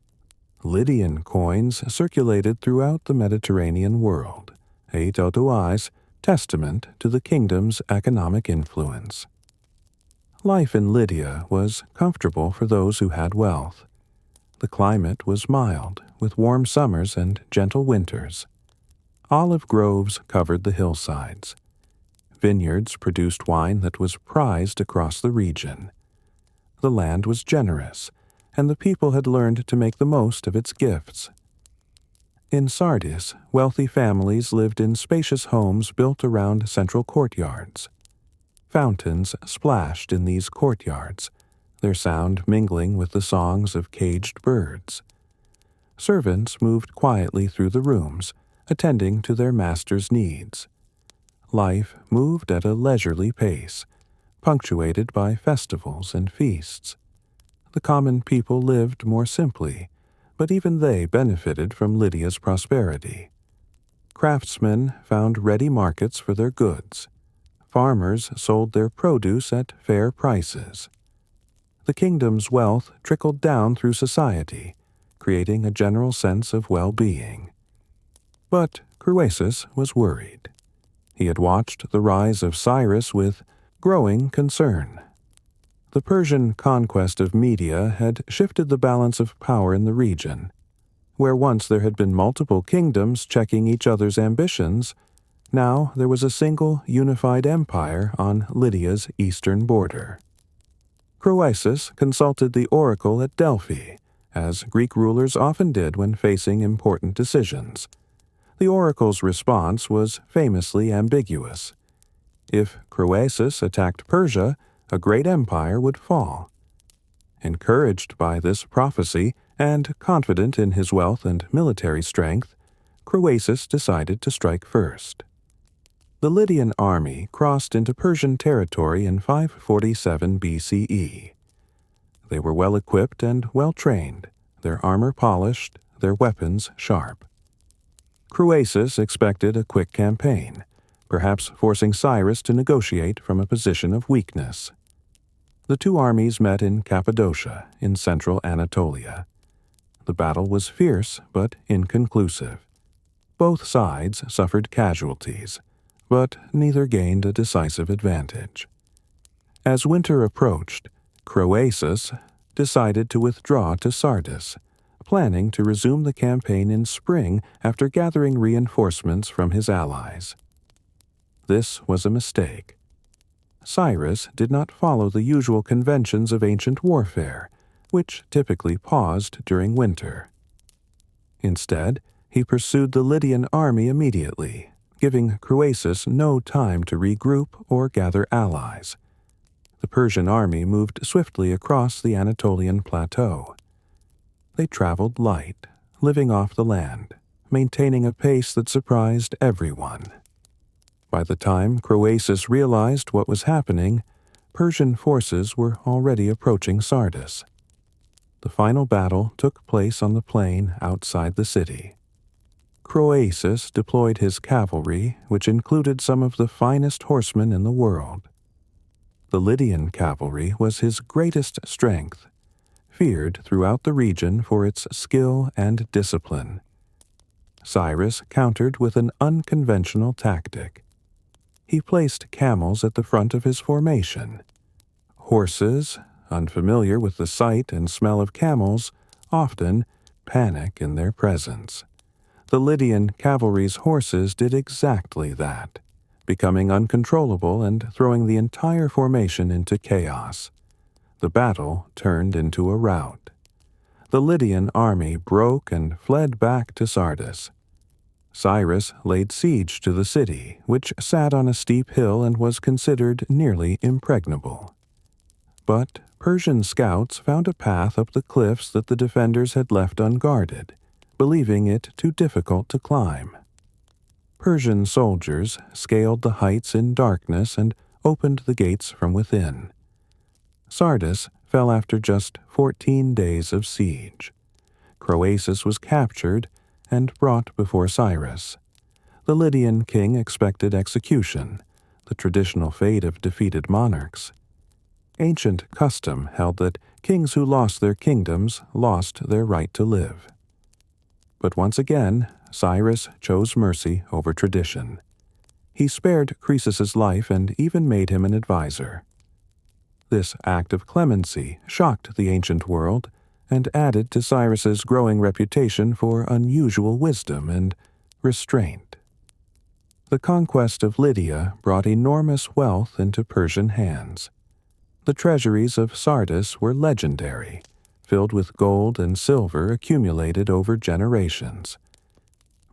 Lydian coins circulated throughout the Mediterranean world, a dodois testament to the kingdom's economic influence. Life in Lydia was comfortable for those who had wealth. The climate was mild, with warm summers and gentle winters. Olive groves covered the hillsides. Vineyards produced wine that was prized across the region. The land was generous, and the people had learned to make the most of its gifts. In Sardis, wealthy families lived in spacious homes built around central courtyards. Fountains splashed in these courtyards, their sound mingling with the songs of caged birds. Servants moved quietly through the rooms, attending to their master's needs. Life moved at a leisurely pace, punctuated by festivals and feasts. The common people lived more simply, but even they benefited from Lydia's prosperity. Craftsmen found ready markets for their goods. Farmers sold their produce at fair prices. The kingdom's wealth trickled down through society, creating a general sense of well-being. But Croesus was worried. He had watched the rise of Cyrus with growing concern. The Persian conquest of Media had shifted the balance of power in the region. Where once there had been multiple kingdoms checking each other's ambitions, now there was a single unified empire on Lydia's eastern border. Croesus consulted the oracle at Delphi, as Greek rulers often did when facing important decisions. The oracle's response was famously ambiguous. If Croesus attacked Persia, a great empire would fall. Encouraged by this prophecy and confident in his wealth and military strength, Croesus decided to strike first. The Lydian army crossed into Persian territory in 547 BCE. They were well-equipped and well-trained, their armor polished, their weapons sharp. Croesus expected a quick campaign, perhaps forcing Cyrus to negotiate from a position of weakness. The two armies met in Cappadocia, in central Anatolia. The battle was fierce but inconclusive. Both sides suffered casualties, but neither gained a decisive advantage. As winter approached, Croesus decided to withdraw to Sardis, planning to resume the campaign in spring after gathering reinforcements from his allies. This was a mistake. Cyrus did not follow the usual conventions of ancient warfare, which typically paused during winter. Instead, he pursued the Lydian army immediately, giving Croesus no time to regroup or gather allies. The Persian army moved swiftly across the Anatolian plateau. They traveled light, living off the land, maintaining a pace that surprised everyone. By the time Croesus realized what was happening, Persian forces were already approaching Sardis. The final battle took place on the plain outside the city. Croesus deployed his cavalry, which included some of the finest horsemen in the world. The Lydian cavalry was his greatest strength, feared throughout the region for its skill and discipline. Cyrus countered with an unconventional tactic. He placed camels at the front of his formation. Horses, unfamiliar with the sight and smell of camels, often panic in their presence. The Lydian cavalry's horses did exactly that, becoming uncontrollable and throwing the entire formation into chaos. The battle turned into a rout. The Lydian army broke and fled back to Sardis. Cyrus laid siege to the city, which sat on a steep hill and was considered nearly impregnable. But Persian scouts found a path up the cliffs that the defenders had left unguarded, believing it too difficult to climb. Persian soldiers scaled the heights in darkness and opened the gates from within. Sardis fell after just 14 days of siege. Croesus was captured and brought before Cyrus. The Lydian king expected execution, the traditional fate of defeated monarchs. Ancient custom held that kings who lost their kingdoms lost their right to live. But once again, Cyrus chose mercy over tradition. He spared Croesus's life and even made him an advisor. This act of clemency shocked the ancient world and added to Cyrus's growing reputation for unusual wisdom and restraint. The conquest of Lydia brought enormous wealth into Persian hands. The treasuries of Sardis were legendary, filled with gold and silver accumulated over generations.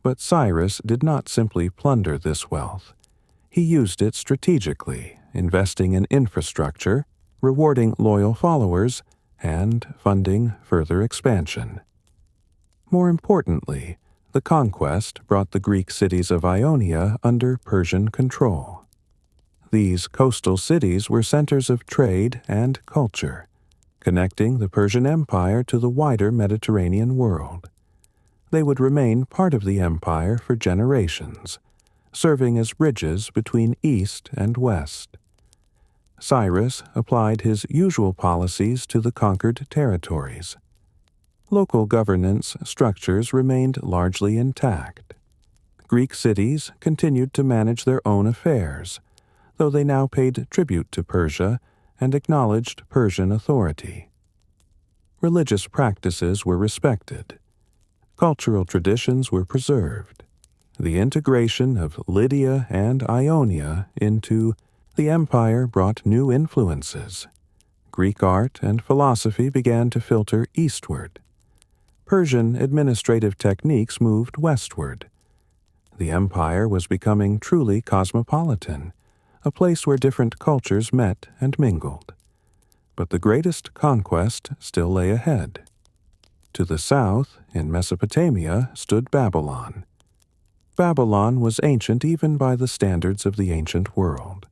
But Cyrus did not simply plunder this wealth. He used it strategically, investing in infrastructure, rewarding loyal followers, and funding further expansion. More importantly, the conquest brought the Greek cities of Ionia under Persian control. These coastal cities were centers of trade and culture, connecting the Persian Empire to the wider Mediterranean world. They would remain part of the empire for generations, serving as bridges between East and West. Cyrus applied his usual policies to the conquered territories. Local governance structures remained largely intact. Greek cities continued to manage their own affairs, though they now paid tribute to Persia and acknowledged Persian authority. Religious practices were respected. Cultural traditions were preserved. The integration of Lydia and Ionia into the empire brought new influences. Greek art and philosophy began to filter eastward. Persian administrative techniques moved westward. The empire was becoming truly cosmopolitan, a place where different cultures met and mingled. But the greatest conquest still lay ahead. To the south, in Mesopotamia, stood Babylon. Babylon was ancient even by the standards of the ancient world.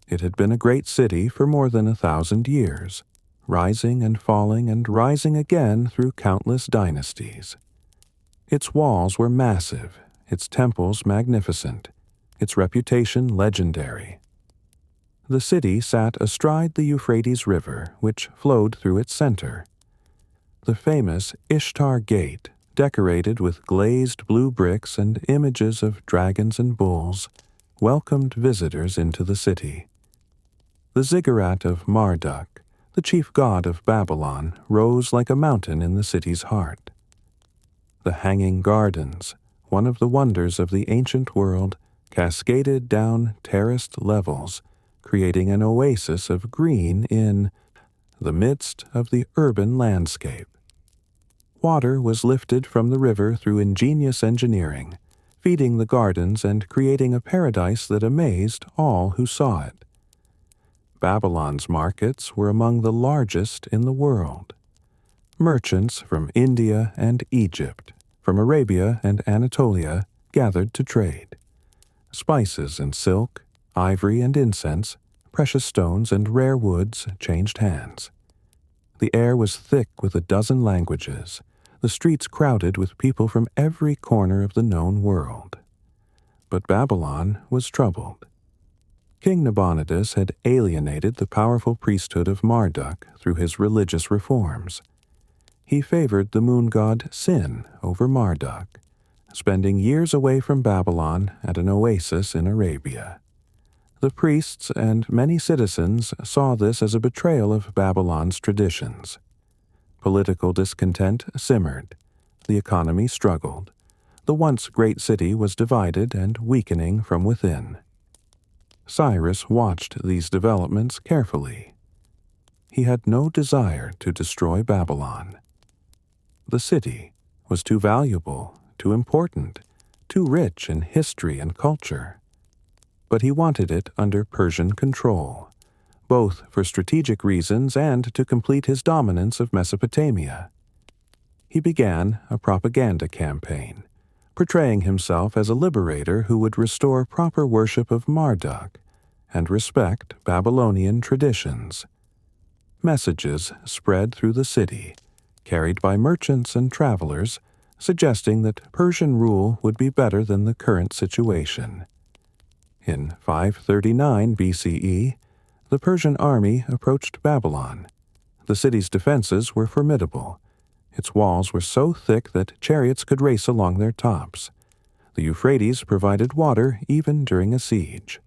It had been a great city for more than 1,000 years, rising and falling and rising again through countless dynasties. Its walls were massive, its temples magnificent, its reputation legendary. The city sat astride the Euphrates River, which flowed through its center. The famous Ishtar Gate, decorated with glazed blue bricks and images of dragons and bulls, welcomed visitors into the city. The ziggurat of Marduk, the chief god of Babylon, rose like a mountain in the city's heart. The hanging gardens, one of the wonders of the ancient world, cascaded down terraced levels, creating an oasis of green in the midst of the urban landscape. Water was lifted from the river through ingenious engineering, feeding the gardens and creating a paradise that amazed all who saw it. Babylon's markets were among the largest in the world. Merchants from India and Egypt, from Arabia and Anatolia, gathered to trade. Spices and silk, ivory and incense, precious stones and rare woods changed hands. The air was thick with a dozen languages, the streets crowded with people from every corner of the known world. But Babylon was troubled. King Nabonidus had alienated the powerful priesthood of Marduk through his religious reforms. He favored the moon god Sin over Marduk, spending years away from Babylon at an oasis in Arabia. The priests and many citizens saw this as a betrayal of Babylon's traditions. Political discontent simmered. The economy struggled. The once great city was divided and weakening from within. Cyrus watched these developments carefully. He had no desire to destroy Babylon. The city was too valuable, too important, too rich in history and culture. But he wanted it under Persian control, both for strategic reasons and to complete his dominance of Mesopotamia. He began a propaganda campaign, portraying himself as a liberator who would restore proper worship of Marduk and respect Babylonian traditions. Messages spread through the city, carried by merchants and travelers, suggesting that Persian rule would be better than the current situation. In 539 BCE, the Persian army approached Babylon. The city's defenses were formidable. Its walls were so thick that chariots could race along their tops. The Euphrates provided water even during a siege.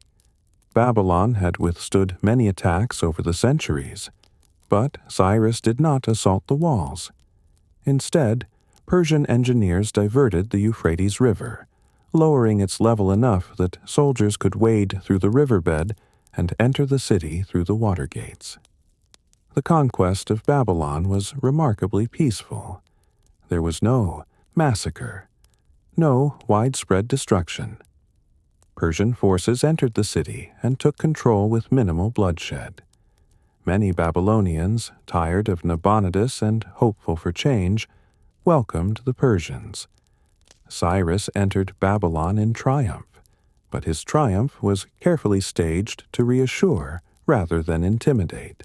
Babylon had withstood many attacks over the centuries, but Cyrus did not assault the walls. Instead, Persian engineers diverted the Euphrates River, lowering its level enough that soldiers could wade through the riverbed and enter the city through the water gates. The conquest of Babylon was remarkably peaceful. There was no massacre, no widespread destruction. Persian forces entered the city and took control with minimal bloodshed. Many Babylonians, tired of Nabonidus and hopeful for change, welcomed the Persians. Cyrus entered Babylon in triumph, but his triumph was carefully staged to reassure rather than intimidate.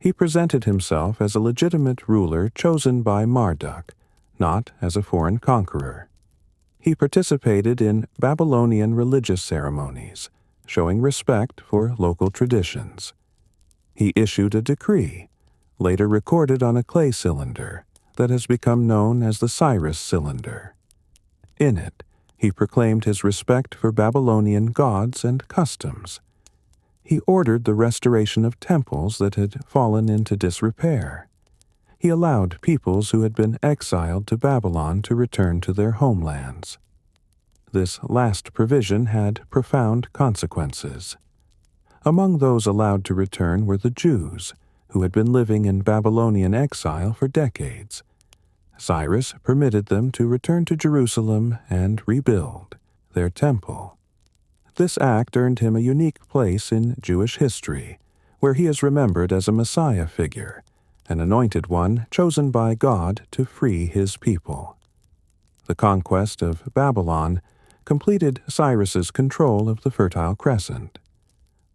He presented himself as a legitimate ruler chosen by Marduk, not as a foreign conqueror. He participated in Babylonian religious ceremonies, showing respect for local traditions. He issued a decree, later recorded on a clay cylinder, that has become known as the Cyrus cylinder. In it, he proclaimed his respect for Babylonian gods and customs. He ordered the restoration of temples that had fallen into disrepair. He allowed peoples who had been exiled to Babylon to return to their homelands. This last provision had profound consequences. Among those allowed to return were the Jews, who had been living in Babylonian exile for decades. Cyrus permitted them to return to Jerusalem and rebuild their temple. This act earned him a unique place in Jewish history, where he is remembered as a Messiah figure, an anointed one chosen by God to free his people. The conquest of Babylon completed Cyrus's control of the Fertile Crescent.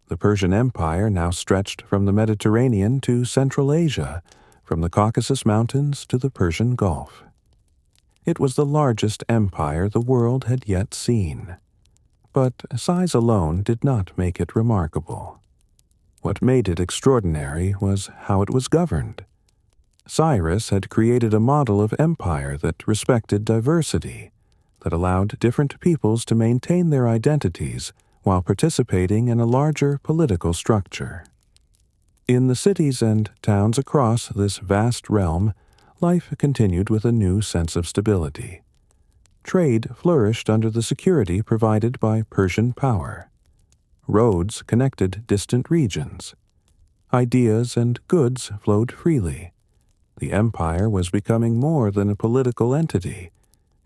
The Persian Empire now stretched from the Mediterranean to Central Asia, from the Caucasus Mountains to the Persian Gulf. It was the largest empire the world had yet seen. But size alone did not make it remarkable. What made it extraordinary was how it was governed. Cyrus had created a model of empire that respected diversity, that allowed different peoples to maintain their identities while participating in a larger political structure. In the cities and towns across this vast realm, life continued with a new sense of stability. Trade flourished under the security provided by Persian power. Roads connected distant regions. Ideas and goods flowed freely. The empire was becoming more than a political entity.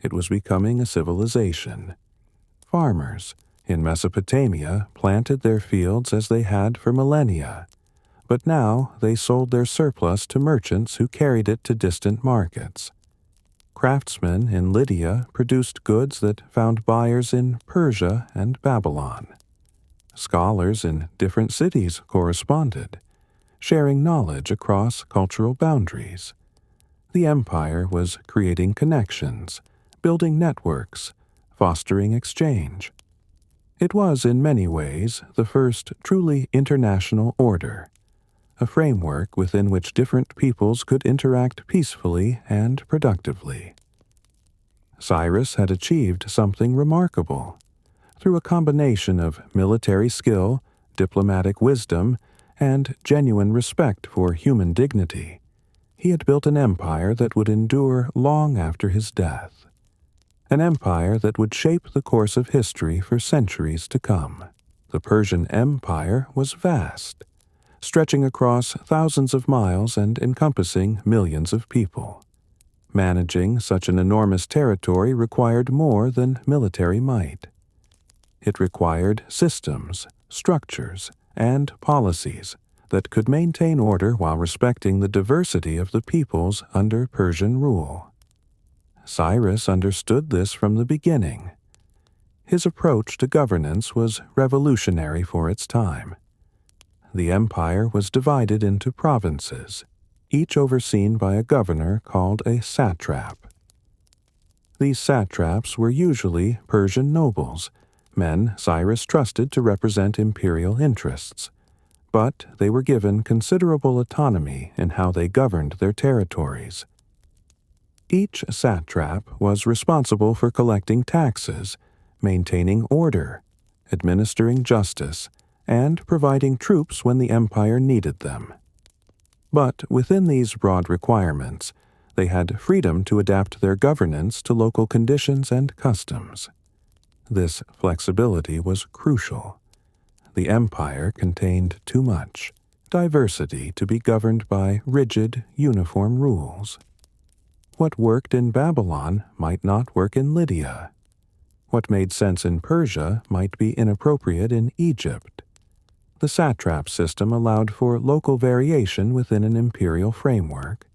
It was becoming a civilization. Farmers in Mesopotamia planted their fields as they had for millennia, but now they sold their surplus to merchants who carried it to distant markets. Craftsmen in Lydia produced goods that found buyers in Persia and Babylon. Scholars in different cities corresponded, sharing knowledge across cultural boundaries. The empire was creating connections, building networks, fostering exchange. It was, in many ways, the first truly international order, a framework within which different peoples could interact peacefully and productively. Cyrus had achieved something remarkable. Through a combination of military skill, diplomatic wisdom, and genuine respect for human dignity, he had built an empire that would endure long after his death. An empire that would shape the course of history for centuries to come. The Persian Empire was vast, stretching across thousands of miles and encompassing millions of people. Managing such an enormous territory required more than military might. It required systems, structures, and policies that could maintain order while respecting the diversity of the peoples under Persian rule. Cyrus understood this from the beginning. His approach to governance was revolutionary for its time. The empire was divided into provinces, each overseen by a governor called a satrap. These satraps were usually Persian nobles, men Cyrus trusted to represent imperial interests, but they were given considerable autonomy in how they governed their territories. Each satrap was responsible for collecting taxes, maintaining order, administering justice, and providing troops when the empire needed them. But within these broad requirements, they had freedom to adapt their governance to local conditions and customs. This flexibility was crucial. The empire contained too much diversity to be governed by rigid, uniform rules. What worked in Babylon might not work in Lydia. What made sense in Persia might be inappropriate in Egypt. The satrap system allowed for local variation within an imperial framework.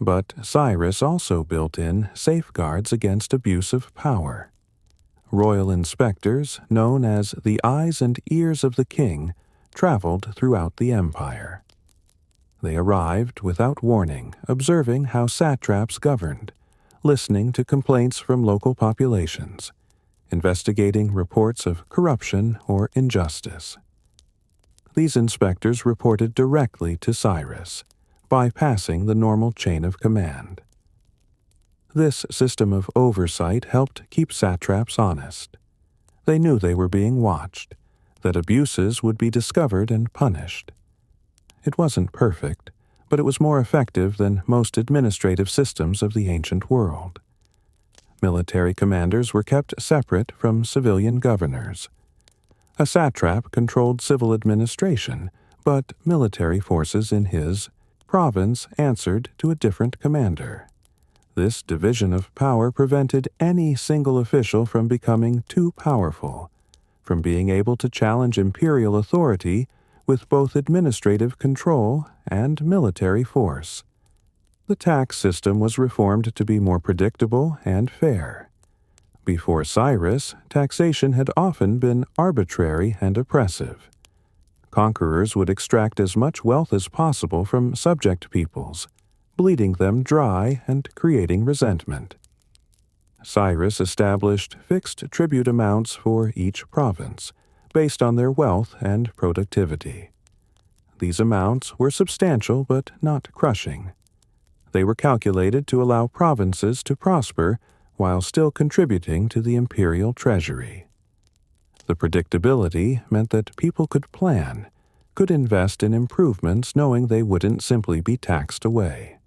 But Cyrus also built in safeguards against abuse of power. Royal inspectors, known as the eyes and ears of the king, traveled throughout the empire. They arrived without warning, observing how satraps governed, listening to complaints from local populations, investigating reports of corruption or injustice. These inspectors reported directly to Cyrus, bypassing the normal chain of command. This system of oversight helped keep satraps honest. They knew they were being watched, that abuses would be discovered and punished. It wasn't perfect, but it was more effective than most administrative systems of the ancient world. Military commanders were kept separate from civilian governors. A satrap controlled civil administration, but military forces in his province answered to a different commander. This division of power prevented any single official from becoming too powerful, from being able to challenge imperial authority with both administrative control and military force. The tax system was reformed to be more predictable and fair. Before Cyrus, taxation had often been arbitrary and oppressive. Conquerors would extract as much wealth as possible from subject peoples, bleeding them dry and creating resentment. Cyrus established fixed tribute amounts for each province, based on their wealth and productivity. These amounts were substantial but not crushing. They were calculated to allow provinces to prosper while still contributing to the imperial treasury. The predictability meant that people could plan, could invest in improvements knowing they wouldn't simply be taxed away.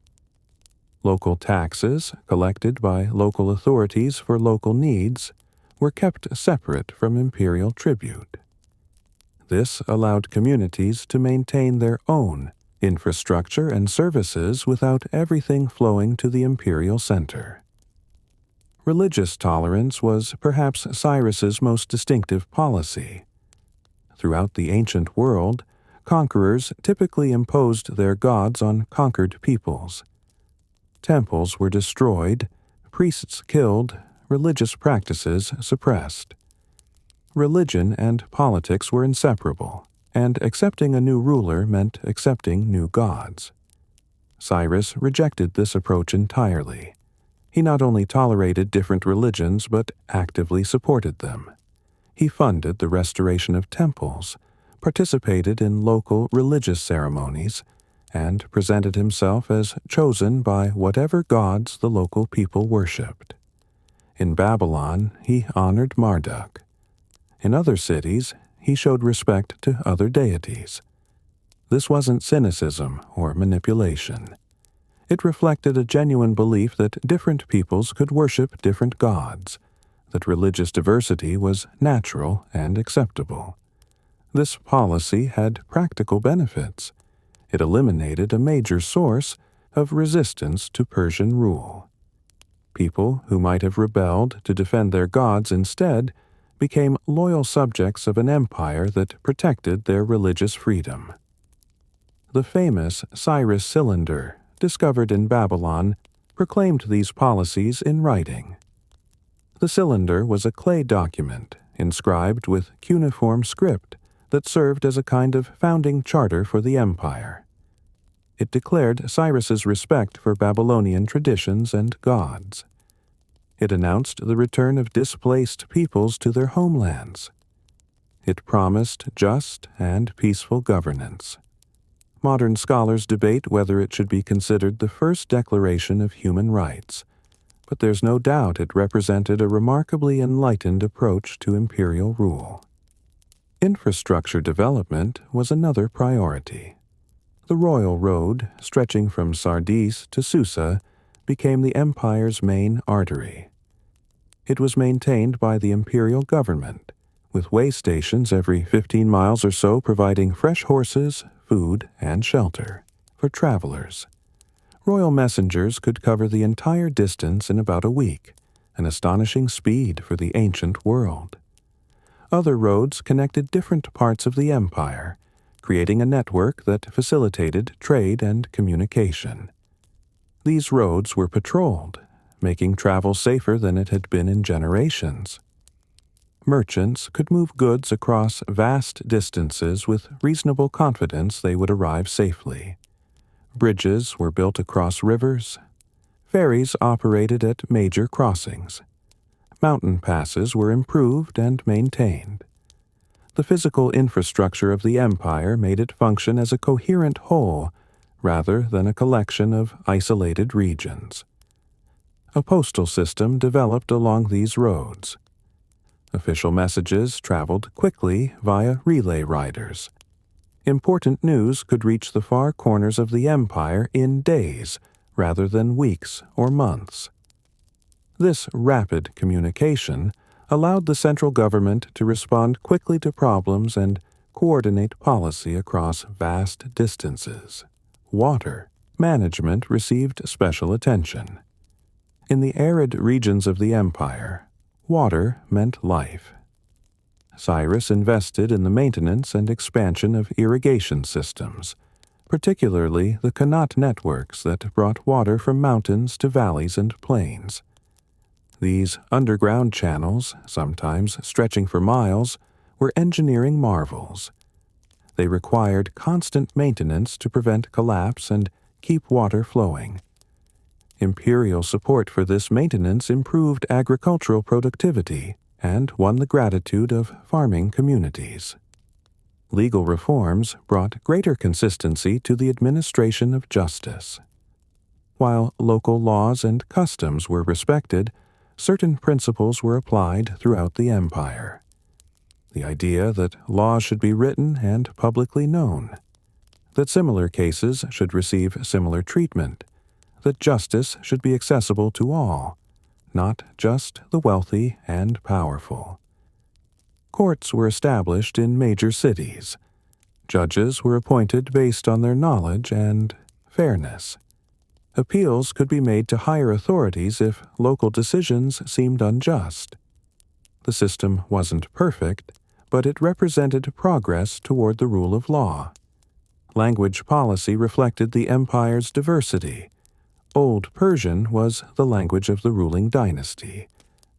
Local taxes, collected by local authorities for local needs, were kept separate from imperial tribute. This allowed communities to maintain their own infrastructure and services without everything flowing to the imperial center. Religious tolerance was perhaps Cyrus's most distinctive policy. Throughout the ancient world, conquerors typically imposed their gods on conquered peoples. Temples were destroyed, priests killed, religious practices suppressed. Religion and politics were inseparable, and accepting a new ruler meant accepting new gods. Cyrus rejected this approach entirely. He not only tolerated different religions but actively supported them. He funded the restoration of temples, participated in local religious ceremonies, and presented himself as chosen by whatever gods the local people worshipped. In Babylon, he honored Marduk. In other cities, he showed respect to other deities. This wasn't cynicism or manipulation. It reflected a genuine belief that different peoples could worship different gods, that religious diversity was natural and acceptable. This policy had practical benefits. It eliminated a major source of resistance to Persian rule. People who might have rebelled to defend their gods instead became loyal subjects of an empire that protected their religious freedom. The famous Cyrus cylinder, discovered in Babylon, proclaimed these policies in writing. The cylinder was a clay document inscribed with cuneiform script that served as a kind of founding charter for the empire. It declared Cyrus's respect for Babylonian traditions and gods. It announced the return of displaced peoples to their homelands. It promised just and peaceful governance. Modern scholars debate whether it should be considered the first declaration of human rights, but there's no doubt it represented a remarkably enlightened approach to imperial rule. Infrastructure development was another priority. The royal road, stretching from Sardis to Susa, became the empire's main artery. It was maintained by the imperial government, with way stations every 15 miles or so providing fresh horses, food, and shelter for travelers. Royal messengers could cover the entire distance in about a week, an astonishing speed for the ancient world. Other roads connected different parts of the empire, creating a network that facilitated trade and communication. These roads were patrolled, making travel safer than it had been in generations. Merchants could move goods across vast distances with reasonable confidence they would arrive safely. Bridges were built across rivers. Ferries operated at major crossings. Mountain passes were improved and maintained. The physical infrastructure of the empire made it function as a coherent whole rather than a collection of isolated regions. A postal system developed along these roads. Official messages traveled quickly via relay riders. Important news could reach the far corners of the empire in days rather than weeks or months. This rapid communication allowed the central government to respond quickly to problems and coordinate policy across vast distances. Water management received special attention. In the arid regions of the empire, water meant life. Cyrus invested in the maintenance and expansion of irrigation systems, particularly the kanat networks that brought water from mountains to valleys and plains. These underground channels, sometimes stretching for miles, were engineering marvels. They required constant maintenance to prevent collapse and keep water flowing. Imperial support for this maintenance improved agricultural productivity and won the gratitude of farming communities. Legal reforms brought greater consistency to the administration of justice. While local laws and customs were respected, certain principles were applied throughout the empire. The idea that laws should be written and publicly known, that similar cases should receive similar treatment, that justice should be accessible to all, not just the wealthy and powerful. Courts were established in major cities. Judges were appointed based on their knowledge and fairness. Appeals could be made to higher authorities if local decisions seemed unjust. The system wasn't perfect, but it represented progress toward the rule of law. Language policy reflected the empire's diversity. Old Persian was the language of the ruling dynasty,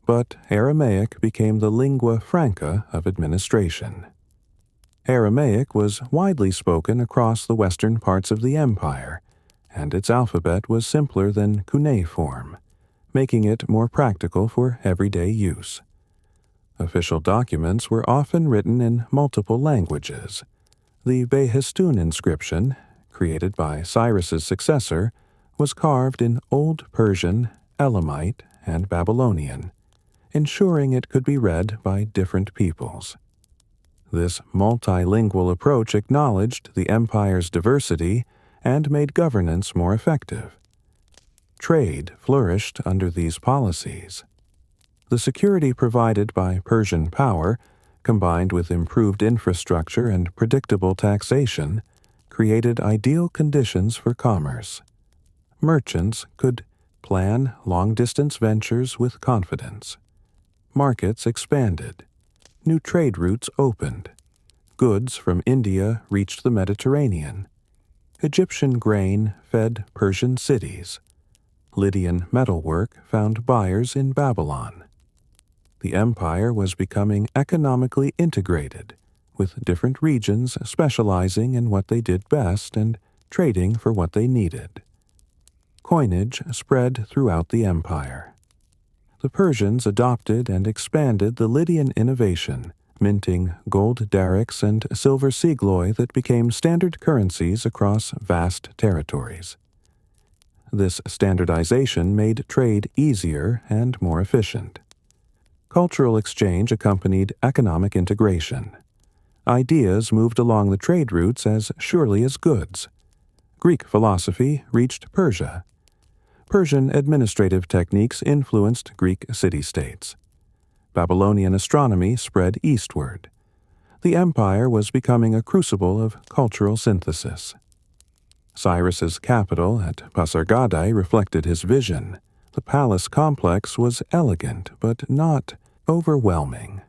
but Aramaic became the lingua franca of administration. Aramaic was widely spoken across the western parts of the empire, and its alphabet was simpler than cuneiform, making it more practical for everyday use. Official documents were often written in multiple languages. The Behistun inscription, created by Cyrus's successor, was carved in Old Persian, Elamite, and Babylonian, ensuring it could be read by different peoples. This multilingual approach acknowledged the empire's diversity and made governance more effective. Trade flourished under these policies. The security provided by Persian power, combined with improved infrastructure and predictable taxation, created ideal conditions for commerce. Merchants could plan long-distance ventures with confidence. Markets expanded. New trade routes opened. Goods from India reached the Mediterranean. Egyptian grain fed Persian cities. Lydian metalwork found buyers in Babylon. The empire was becoming economically integrated, with different regions specializing in what they did best and trading for what they needed. Coinage spread throughout the empire. The Persians adopted and expanded the Lydian innovation, minting gold darics and silver segloi that became standard currencies across vast territories. This standardization made trade easier and more efficient. Cultural exchange accompanied economic integration. Ideas moved along the trade routes as surely as goods. Greek philosophy reached Persia. Persian administrative techniques influenced Greek city-states. Babylonian astronomy spread eastward. The empire was becoming a crucible of cultural synthesis. Cyrus's capital at Pasargadae reflected his vision. The palace complex was elegant but not overwhelming.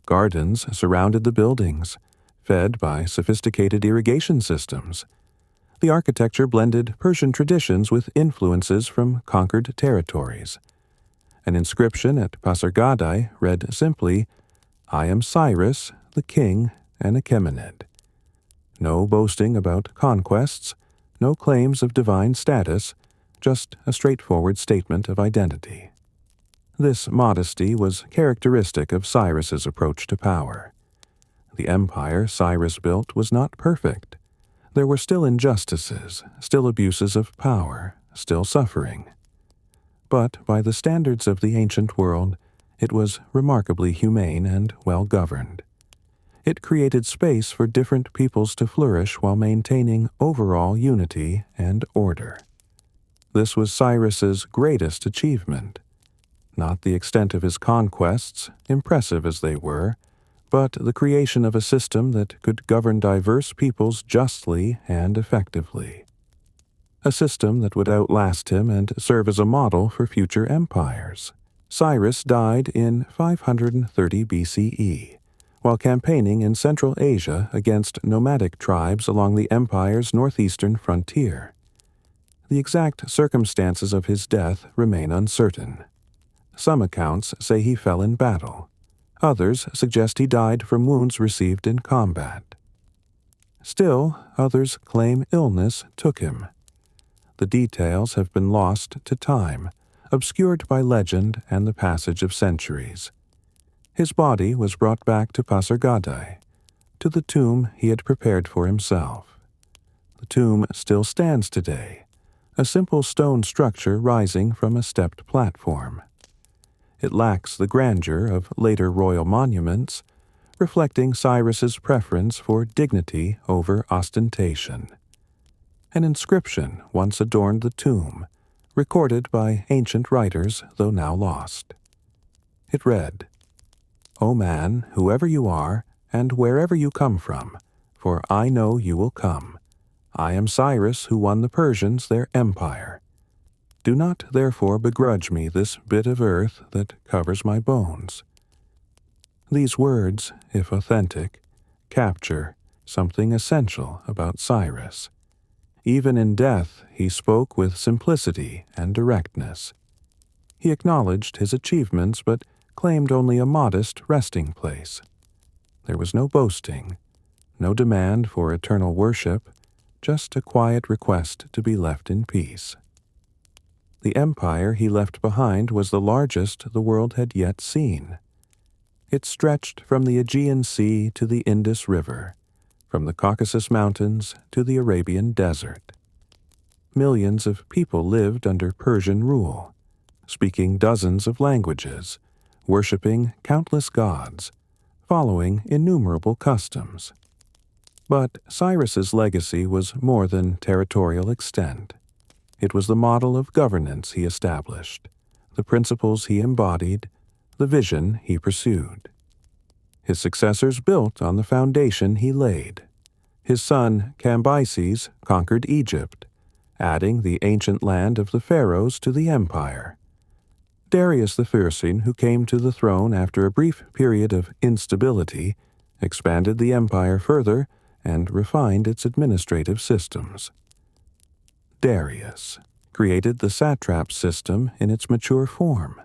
Gardens surrounded the buildings, fed by sophisticated irrigation systems. The architecture blended Persian traditions with influences from conquered territories. An inscription at Pasargadae read simply, "I am Cyrus, the king, and Achaemenid." No boasting about conquests, no claims of divine status, just a straightforward statement of identity. This modesty was characteristic of Cyrus's approach to power. The empire Cyrus built was not perfect. There were still injustices, still abuses of power, still suffering. But by the standards of the ancient world, it was remarkably humane and well-governed. It created space for different peoples to flourish while maintaining overall unity and order. This was Cyrus's greatest achievement. Not the extent of his conquests, impressive as they were, but the creation of a system that could govern diverse peoples justly and effectively. A system that would outlast him and serve as a model for future empires. Cyrus died in 530 BCE, while campaigning in Central Asia against nomadic tribes along the empire's northeastern frontier. The exact circumstances of his death remain uncertain. Some accounts say he fell in battle. Others suggest he died from wounds received in combat. Still, others claim illness took him. The details have been lost to time, obscured by legend and the passage of centuries. His body was brought back to Pasargadae, to the tomb he had prepared for himself. The tomb still stands today, a simple stone structure rising from a stepped platform. It lacks the grandeur of later royal monuments, reflecting Cyrus's preference for dignity over ostentation. An inscription once adorned the tomb, recorded by ancient writers, though now lost. It read, "O man, whoever you are, and wherever you come from, for I know you will come. I am Cyrus who won the Persians their empire. Do not therefore begrudge me this bit of earth that covers my bones. These words, if authentic, capture something essential about Cyrus. Even in death, he spoke with simplicity and directness. He acknowledged his achievements but claimed only a modest resting place. There was no boasting, no demand for eternal worship, just a quiet request to be left in peace. The empire he left behind was the largest the world had yet seen. It stretched from the Aegean Sea to the Indus River, from the Caucasus Mountains to the Arabian Desert. Millions of people lived under Persian rule, speaking dozens of languages, worshipping countless gods, following innumerable customs. But Cyrus's legacy was more than territorial extent. It was the model of governance he established, the principles he embodied, the vision he pursued. His successors built on the foundation he laid. His son Cambyses conquered Egypt, adding the ancient land of the pharaohs to the empire. Darius the Persian, who came to the throne after a brief period of instability, expanded the empire further and refined its administrative systems. Darius created the satrap system in its mature form,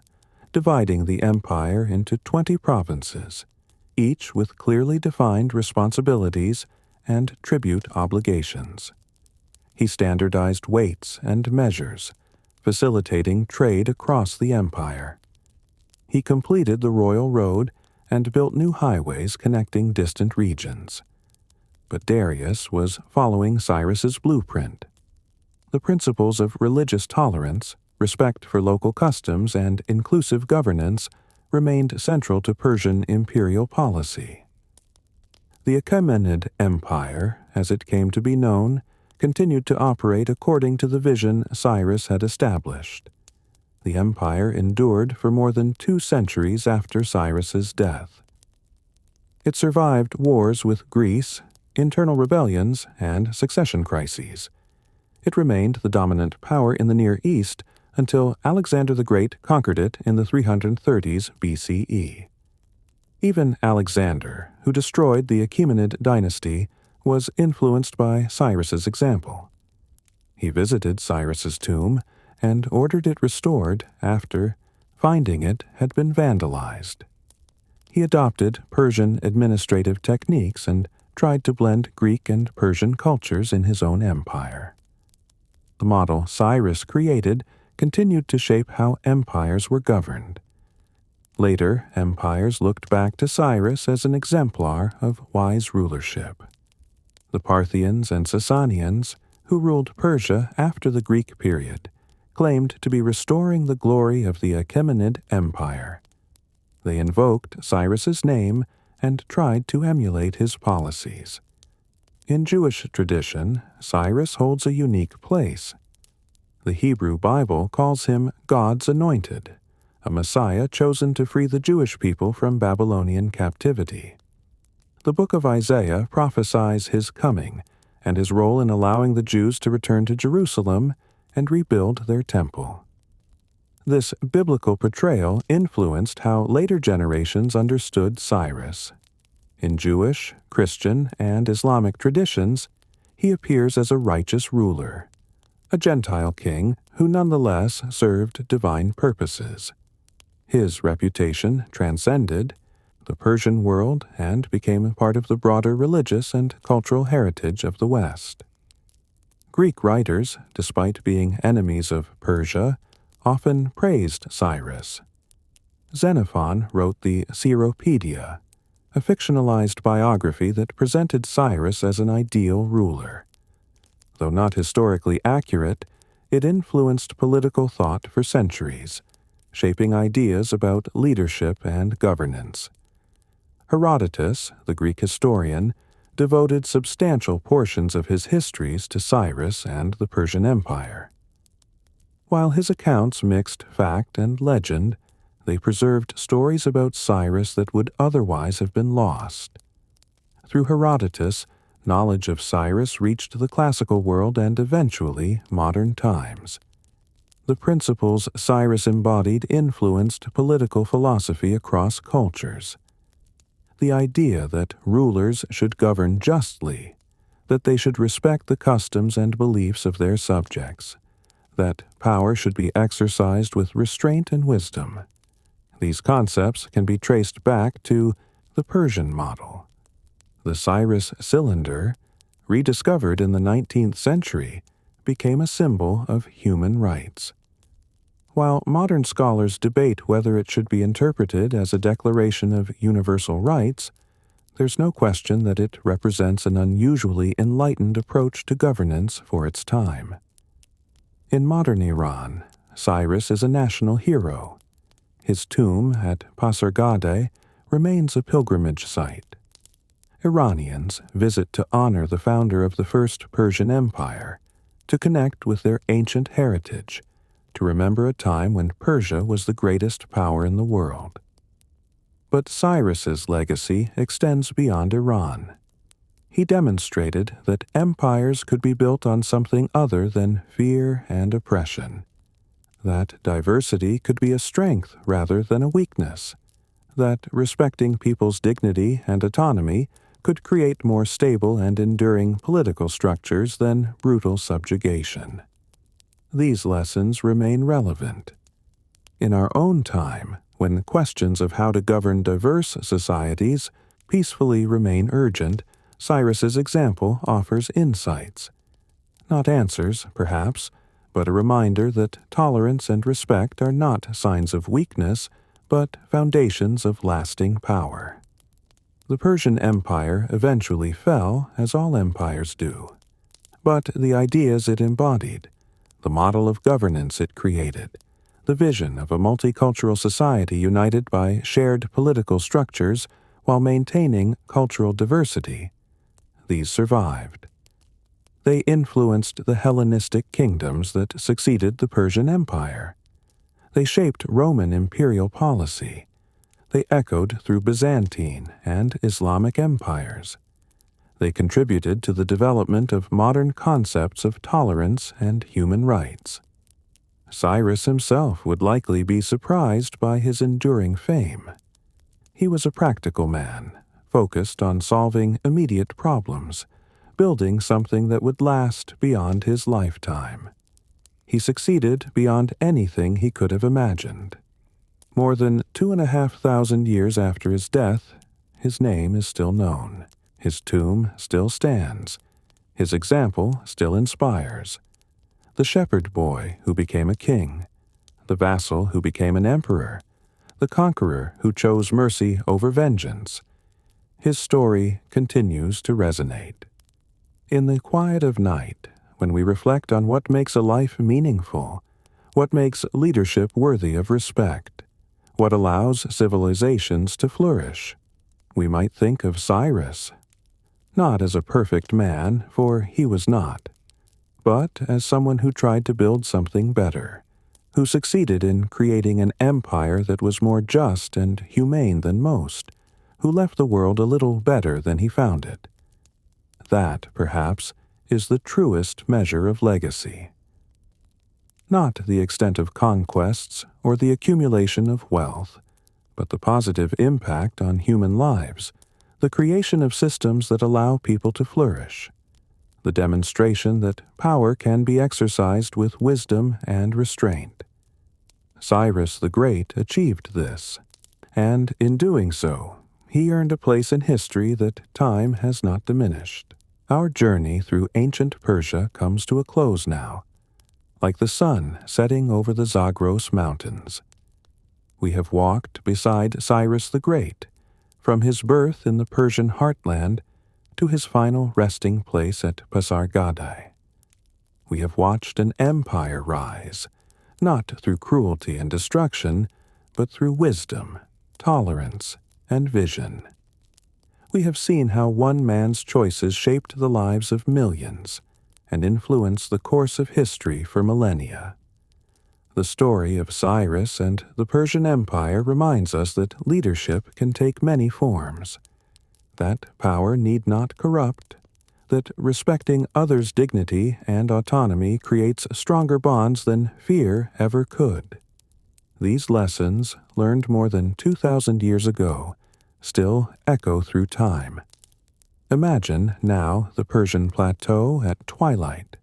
dividing the empire into 20 provinces, each with clearly defined responsibilities and tribute obligations. He standardized weights and measures, facilitating trade across the empire. He completed the royal road and built new highways connecting distant regions. But Darius was following Cyrus's blueprint. The principles of religious tolerance, respect for local customs, and inclusive governance remained central to Persian imperial policy. The Achaemenid Empire, as it came to be known, continued to operate according to the vision Cyrus had established. The empire endured for more than 2 centuries after Cyrus's death. It survived wars with Greece, internal rebellions, and succession crises. It remained the dominant power in the Near East until Alexander the Great conquered it in the 330s BCE. Even Alexander, who destroyed the Achaemenid dynasty, was influenced by Cyrus's example. He visited Cyrus's tomb and ordered it restored after finding it had been vandalized. He adopted Persian administrative techniques and tried to blend Greek and Persian cultures in his own empire. The model Cyrus created continued to shape how empires were governed. Later, empires looked back to Cyrus as an exemplar of wise rulership. The Parthians and Sasanians, who ruled Persia after the Greek period, claimed to be restoring the glory of the Achaemenid Empire. They invoked Cyrus's name and tried to emulate his policies. In Jewish tradition, Cyrus holds a unique place. The Hebrew Bible calls him God's anointed, a Messiah chosen to free the Jewish people from Babylonian captivity. The book of Isaiah prophesies his coming and his role in allowing the Jews to return to Jerusalem and rebuild their temple. This biblical portrayal influenced how later generations understood Cyrus. In Jewish, Christian, and Islamic traditions, he appears as a righteous ruler, a Gentile king who nonetheless served divine purposes. His reputation transcended the Persian world and became part of the broader religious and cultural heritage of the West. Greek writers, despite being enemies of Persia, often praised Cyrus. Xenophon wrote the Cyropaedia, a fictionalized biography that presented Cyrus as an ideal ruler. Though not historically accurate, it influenced political thought for centuries, shaping ideas about leadership and governance. Herodotus, the Greek historian, devoted substantial portions of his histories to Cyrus and the Persian Empire. While his accounts mixed fact and legend, they preserved stories about Cyrus that would otherwise have been lost. Through Herodotus, knowledge of Cyrus reached the classical world and eventually modern times. The principles Cyrus embodied influenced political philosophy across cultures. The idea that rulers should govern justly, that they should respect the customs and beliefs of their subjects, that power should be exercised with restraint and wisdom. These concepts can be traced back to the Persian model. The Cyrus cylinder, rediscovered in the 19th century, became a symbol of human rights. While modern scholars debate whether it should be interpreted as a declaration of universal rights, there's no question that it represents an unusually enlightened approach to governance for its time. In modern Iran, Cyrus is a national hero. His tomb at Pasargadae remains a pilgrimage site. Iranians visit to honor the founder of the first Persian Empire, to connect with their ancient heritage, to remember a time when Persia was the greatest power in the world. But Cyrus's legacy extends beyond Iran. He demonstrated that empires could be built on something other than fear and oppression, that diversity could be a strength rather than a weakness, that respecting people's dignity and autonomy could create more stable and enduring political structures than brutal subjugation. These lessons remain relevant. In our own time, when questions of how to govern diverse societies peacefully remain urgent, Cyrus's example offers insights. Not answers, perhaps, but a reminder that tolerance and respect are not signs of weakness, but foundations of lasting power. The Persian Empire eventually fell, as all empires do. But the ideas it embodied, the model of governance it created, the vision of a multicultural society united by shared political structures while maintaining cultural diversity, these survived. They influenced the Hellenistic kingdoms that succeeded the Persian Empire. They shaped Roman imperial policy. They echoed through Byzantine and Islamic empires. They contributed to the development of modern concepts of tolerance and human rights. Cyrus himself would likely be surprised by his enduring fame. He was a practical man, focused on solving immediate problems, building something that would last beyond his lifetime. He succeeded beyond anything he could have imagined. More than 2,500 years after his death, his name is still known. His tomb still stands. His example still inspires. The shepherd boy who became a king, the vassal who became an emperor, the conqueror who chose mercy over vengeance. His story continues to resonate. In the quiet of night, when we reflect on what makes a life meaningful, what makes leadership worthy of respect, what allows civilizations to flourish, we might think of Cyrus, not as a perfect man, for he was not, but as someone who tried to build something better, who succeeded in creating an empire that was more just and humane than most, who left the world a little better than he found it. That, perhaps, is the truest measure of legacy. Not the extent of conquests or the accumulation of wealth, but the positive impact on human lives, the creation of systems that allow people to flourish, the demonstration that power can be exercised with wisdom and restraint. Cyrus the Great achieved this, and in doing so, he earned a place in history that time has not diminished. Our journey through ancient Persia comes to a close now, like the sun setting over the Zagros Mountains. We have walked beside Cyrus the Great, from his birth in the Persian heartland to his final resting place at Pasargadae. We have watched an empire rise, not through cruelty and destruction, but through wisdom, tolerance, and vision. We have seen how one man's choices shaped the lives of millions and influenced the course of history for millennia. The story of Cyrus and the Persian Empire reminds us that leadership can take many forms, that power need not corrupt, that respecting others' dignity and autonomy creates stronger bonds than fear ever could. These lessons, learned more than 2,000 years ago, still echo through time. Imagine now the Persian plateau at twilight.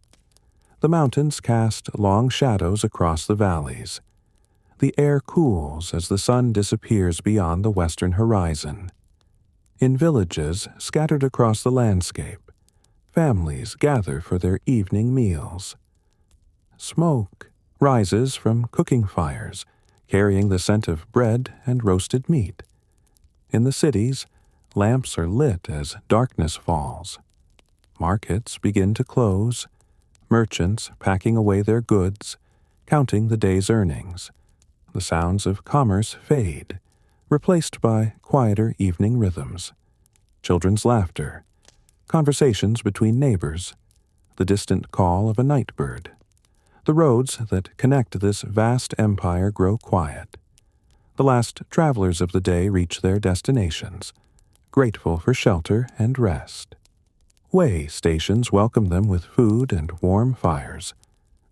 The mountains cast long shadows across the valleys. The air cools as the sun disappears beyond the western horizon. In villages scattered across the landscape, families gather for their evening meals. Smoke rises from cooking fires, carrying the scent of bread and roasted meat. In the cities, lamps are lit as darkness falls. Markets begin to close, merchants packing away their goods, counting the day's earnings. The sounds of commerce fade, replaced by quieter evening rhythms. Children's laughter, conversations between neighbors, the distant call of a night bird. The roads that connect this vast empire grow quiet. The last travelers of the day reach their destinations, grateful for shelter and rest. Way stations welcome them with food and warm fires.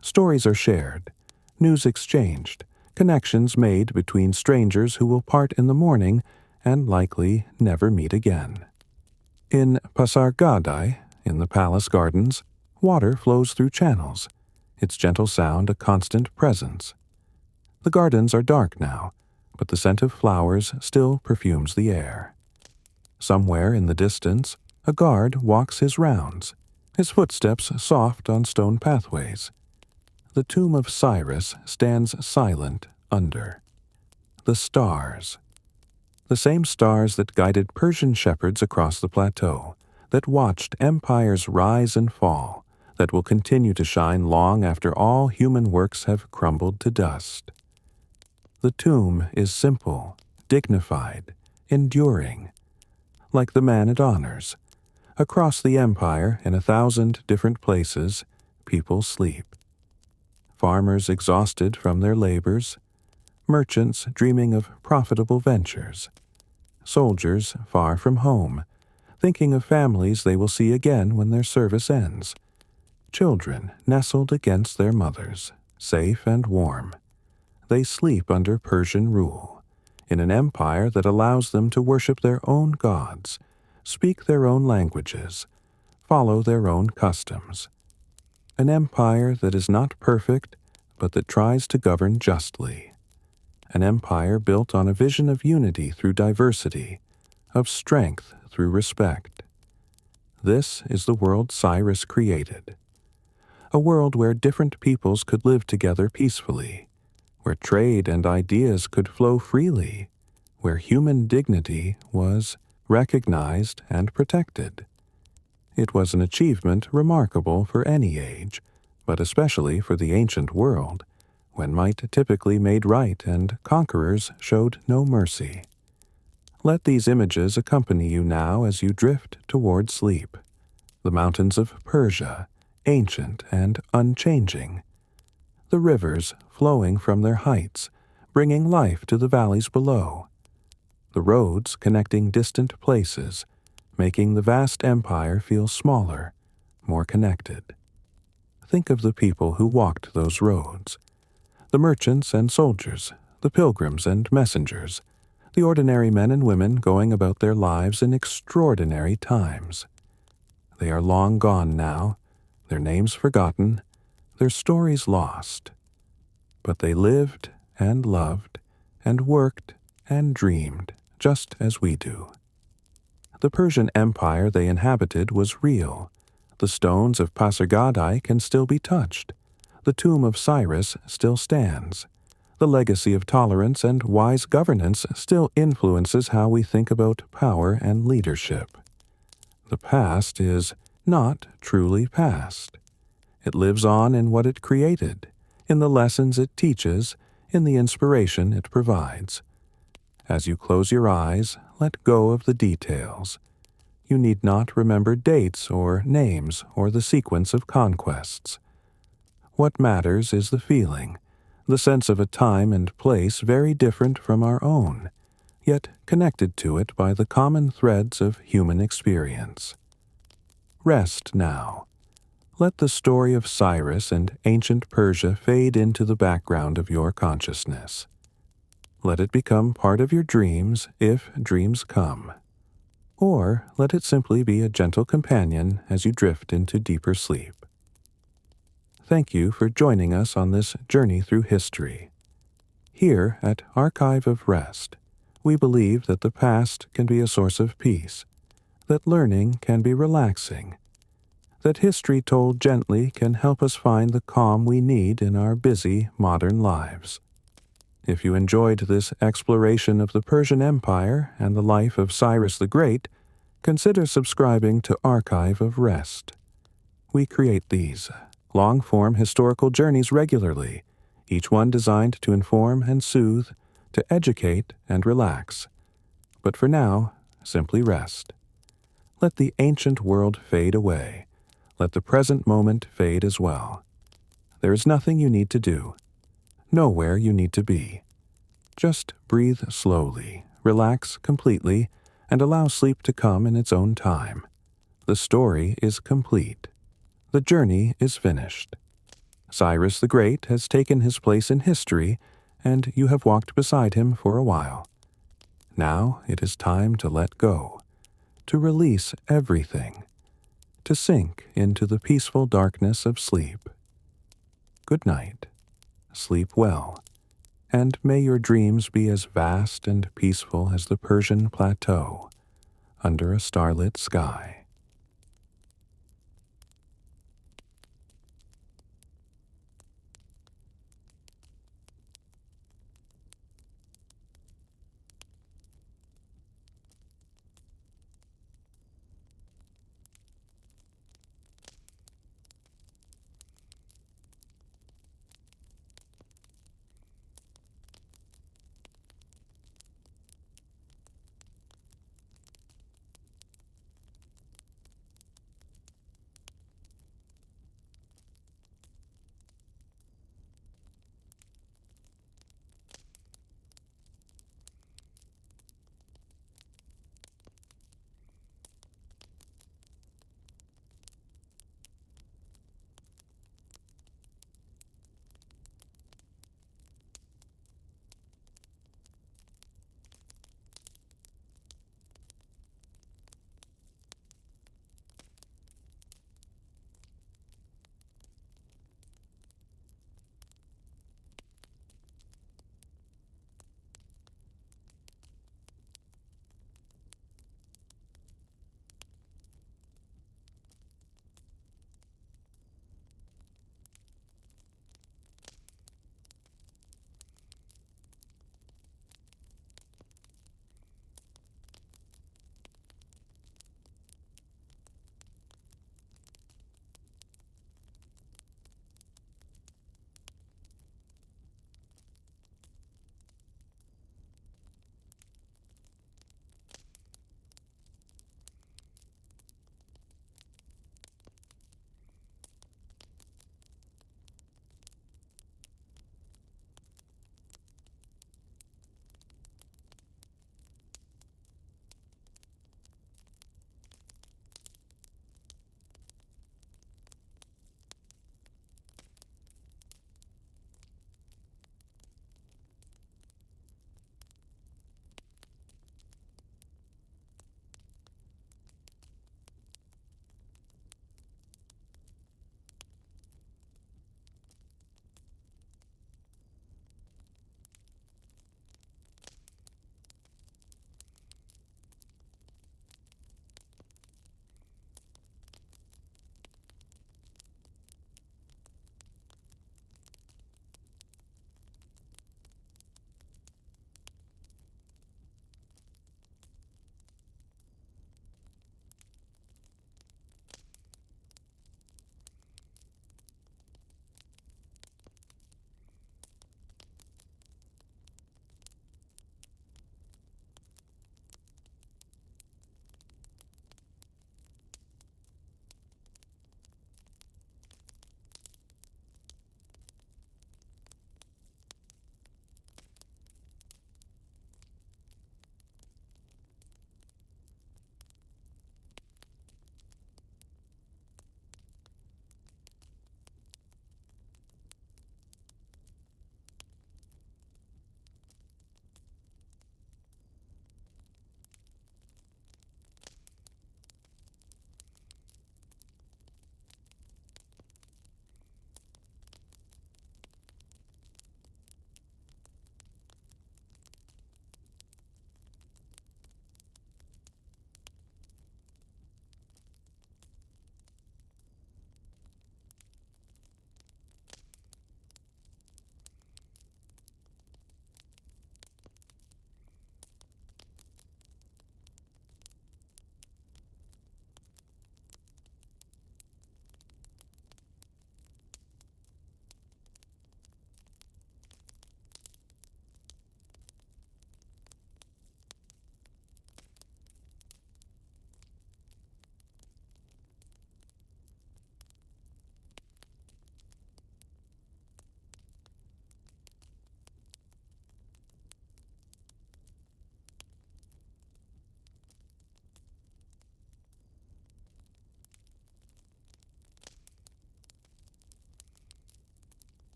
Stories are shared, news exchanged, connections made between strangers who will part in the morning and likely never meet again. In Pasargadae, in the palace gardens, water flows through channels, its gentle sound a constant presence. The gardens are dark now, but the scent of flowers still perfumes the air. Somewhere in the distance, a guard walks his rounds, his footsteps soft on stone pathways. The tomb of Cyrus stands silent under. The stars. The same stars that guided Persian shepherds across the plateau, that watched empires rise and fall, that will continue to shine long after all human works have crumbled to dust. The tomb is simple, dignified, enduring. Like the man it honors. Across the empire, in 1,000 different places, people sleep. Farmers exhausted from their labors, merchants dreaming of profitable ventures, soldiers far from home, thinking of families they will see again when their service ends, children nestled against their mothers, safe and warm. They sleep under Persian rule, in an empire that allows them to worship their own gods, speak their own languages, follow their own customs. An empire that is not perfect, but that tries to govern justly. An empire built on a vision of unity through diversity, of strength through respect. This is the world Cyrus created. A world where different peoples could live together peacefully, where trade and ideas could flow freely, where human dignity was recognized and protected. It was an achievement remarkable for any age, but especially for the ancient world, when might typically made right and conquerors showed no mercy. Let these images accompany you now as you drift toward sleep. The mountains of Persia, ancient and unchanging. The rivers flowing from their heights, bringing life to the valleys below. The roads connecting distant places, making the vast empire feel smaller, more connected. Think of the people who walked those roads. The merchants and soldiers, the pilgrims and messengers, the ordinary men and women going about their lives in extraordinary times. They are long gone now, their names forgotten, their stories lost. But they lived and loved and worked and dreamed just as we do. The Persian Empire they inhabited was real. The stones of Pasargadae can still be touched. The tomb of Cyrus still stands. The legacy of tolerance and wise governance still influences how we think about power and leadership. The past is not truly past. It lives on in what it created, in the lessons it teaches, in the inspiration it provides. As you close your eyes, let go of the details. You need not remember dates or names or the sequence of conquests. What matters is the feeling, the sense of a time and place very different from our own, yet connected to it by the common threads of human experience. Rest now. Let the story of Cyrus and ancient Persia fade into the background of your consciousness. Let it become part of your dreams if dreams come. Or let it simply be a gentle companion as you drift into deeper sleep. Thank you for joining us on this journey through history. Here at Archive of Rest, we believe that the past can be a source of peace, that learning can be relaxing, that history told gently can help us find the calm we need in our busy modern lives. If you enjoyed this exploration of the Persian Empire and the life of Cyrus the Great, consider subscribing to Archive of Rest. We create these long-form historical journeys regularly, each one designed to inform and soothe, to educate and relax. But for now, simply rest. Let the ancient world fade away. Let the present moment fade as well. There is nothing you need to do, nowhere you need to be. Just breathe slowly, relax completely, and allow sleep to come in its own time. The story is complete. The journey is finished. Cyrus the Great has taken his place in history, and you have walked beside him for a while. Now it is time to let go, to release everything, to sink into the peaceful darkness of sleep. Good night. Sleep well, and may your dreams be as vast and peaceful as the Persian plateau under a starlit sky.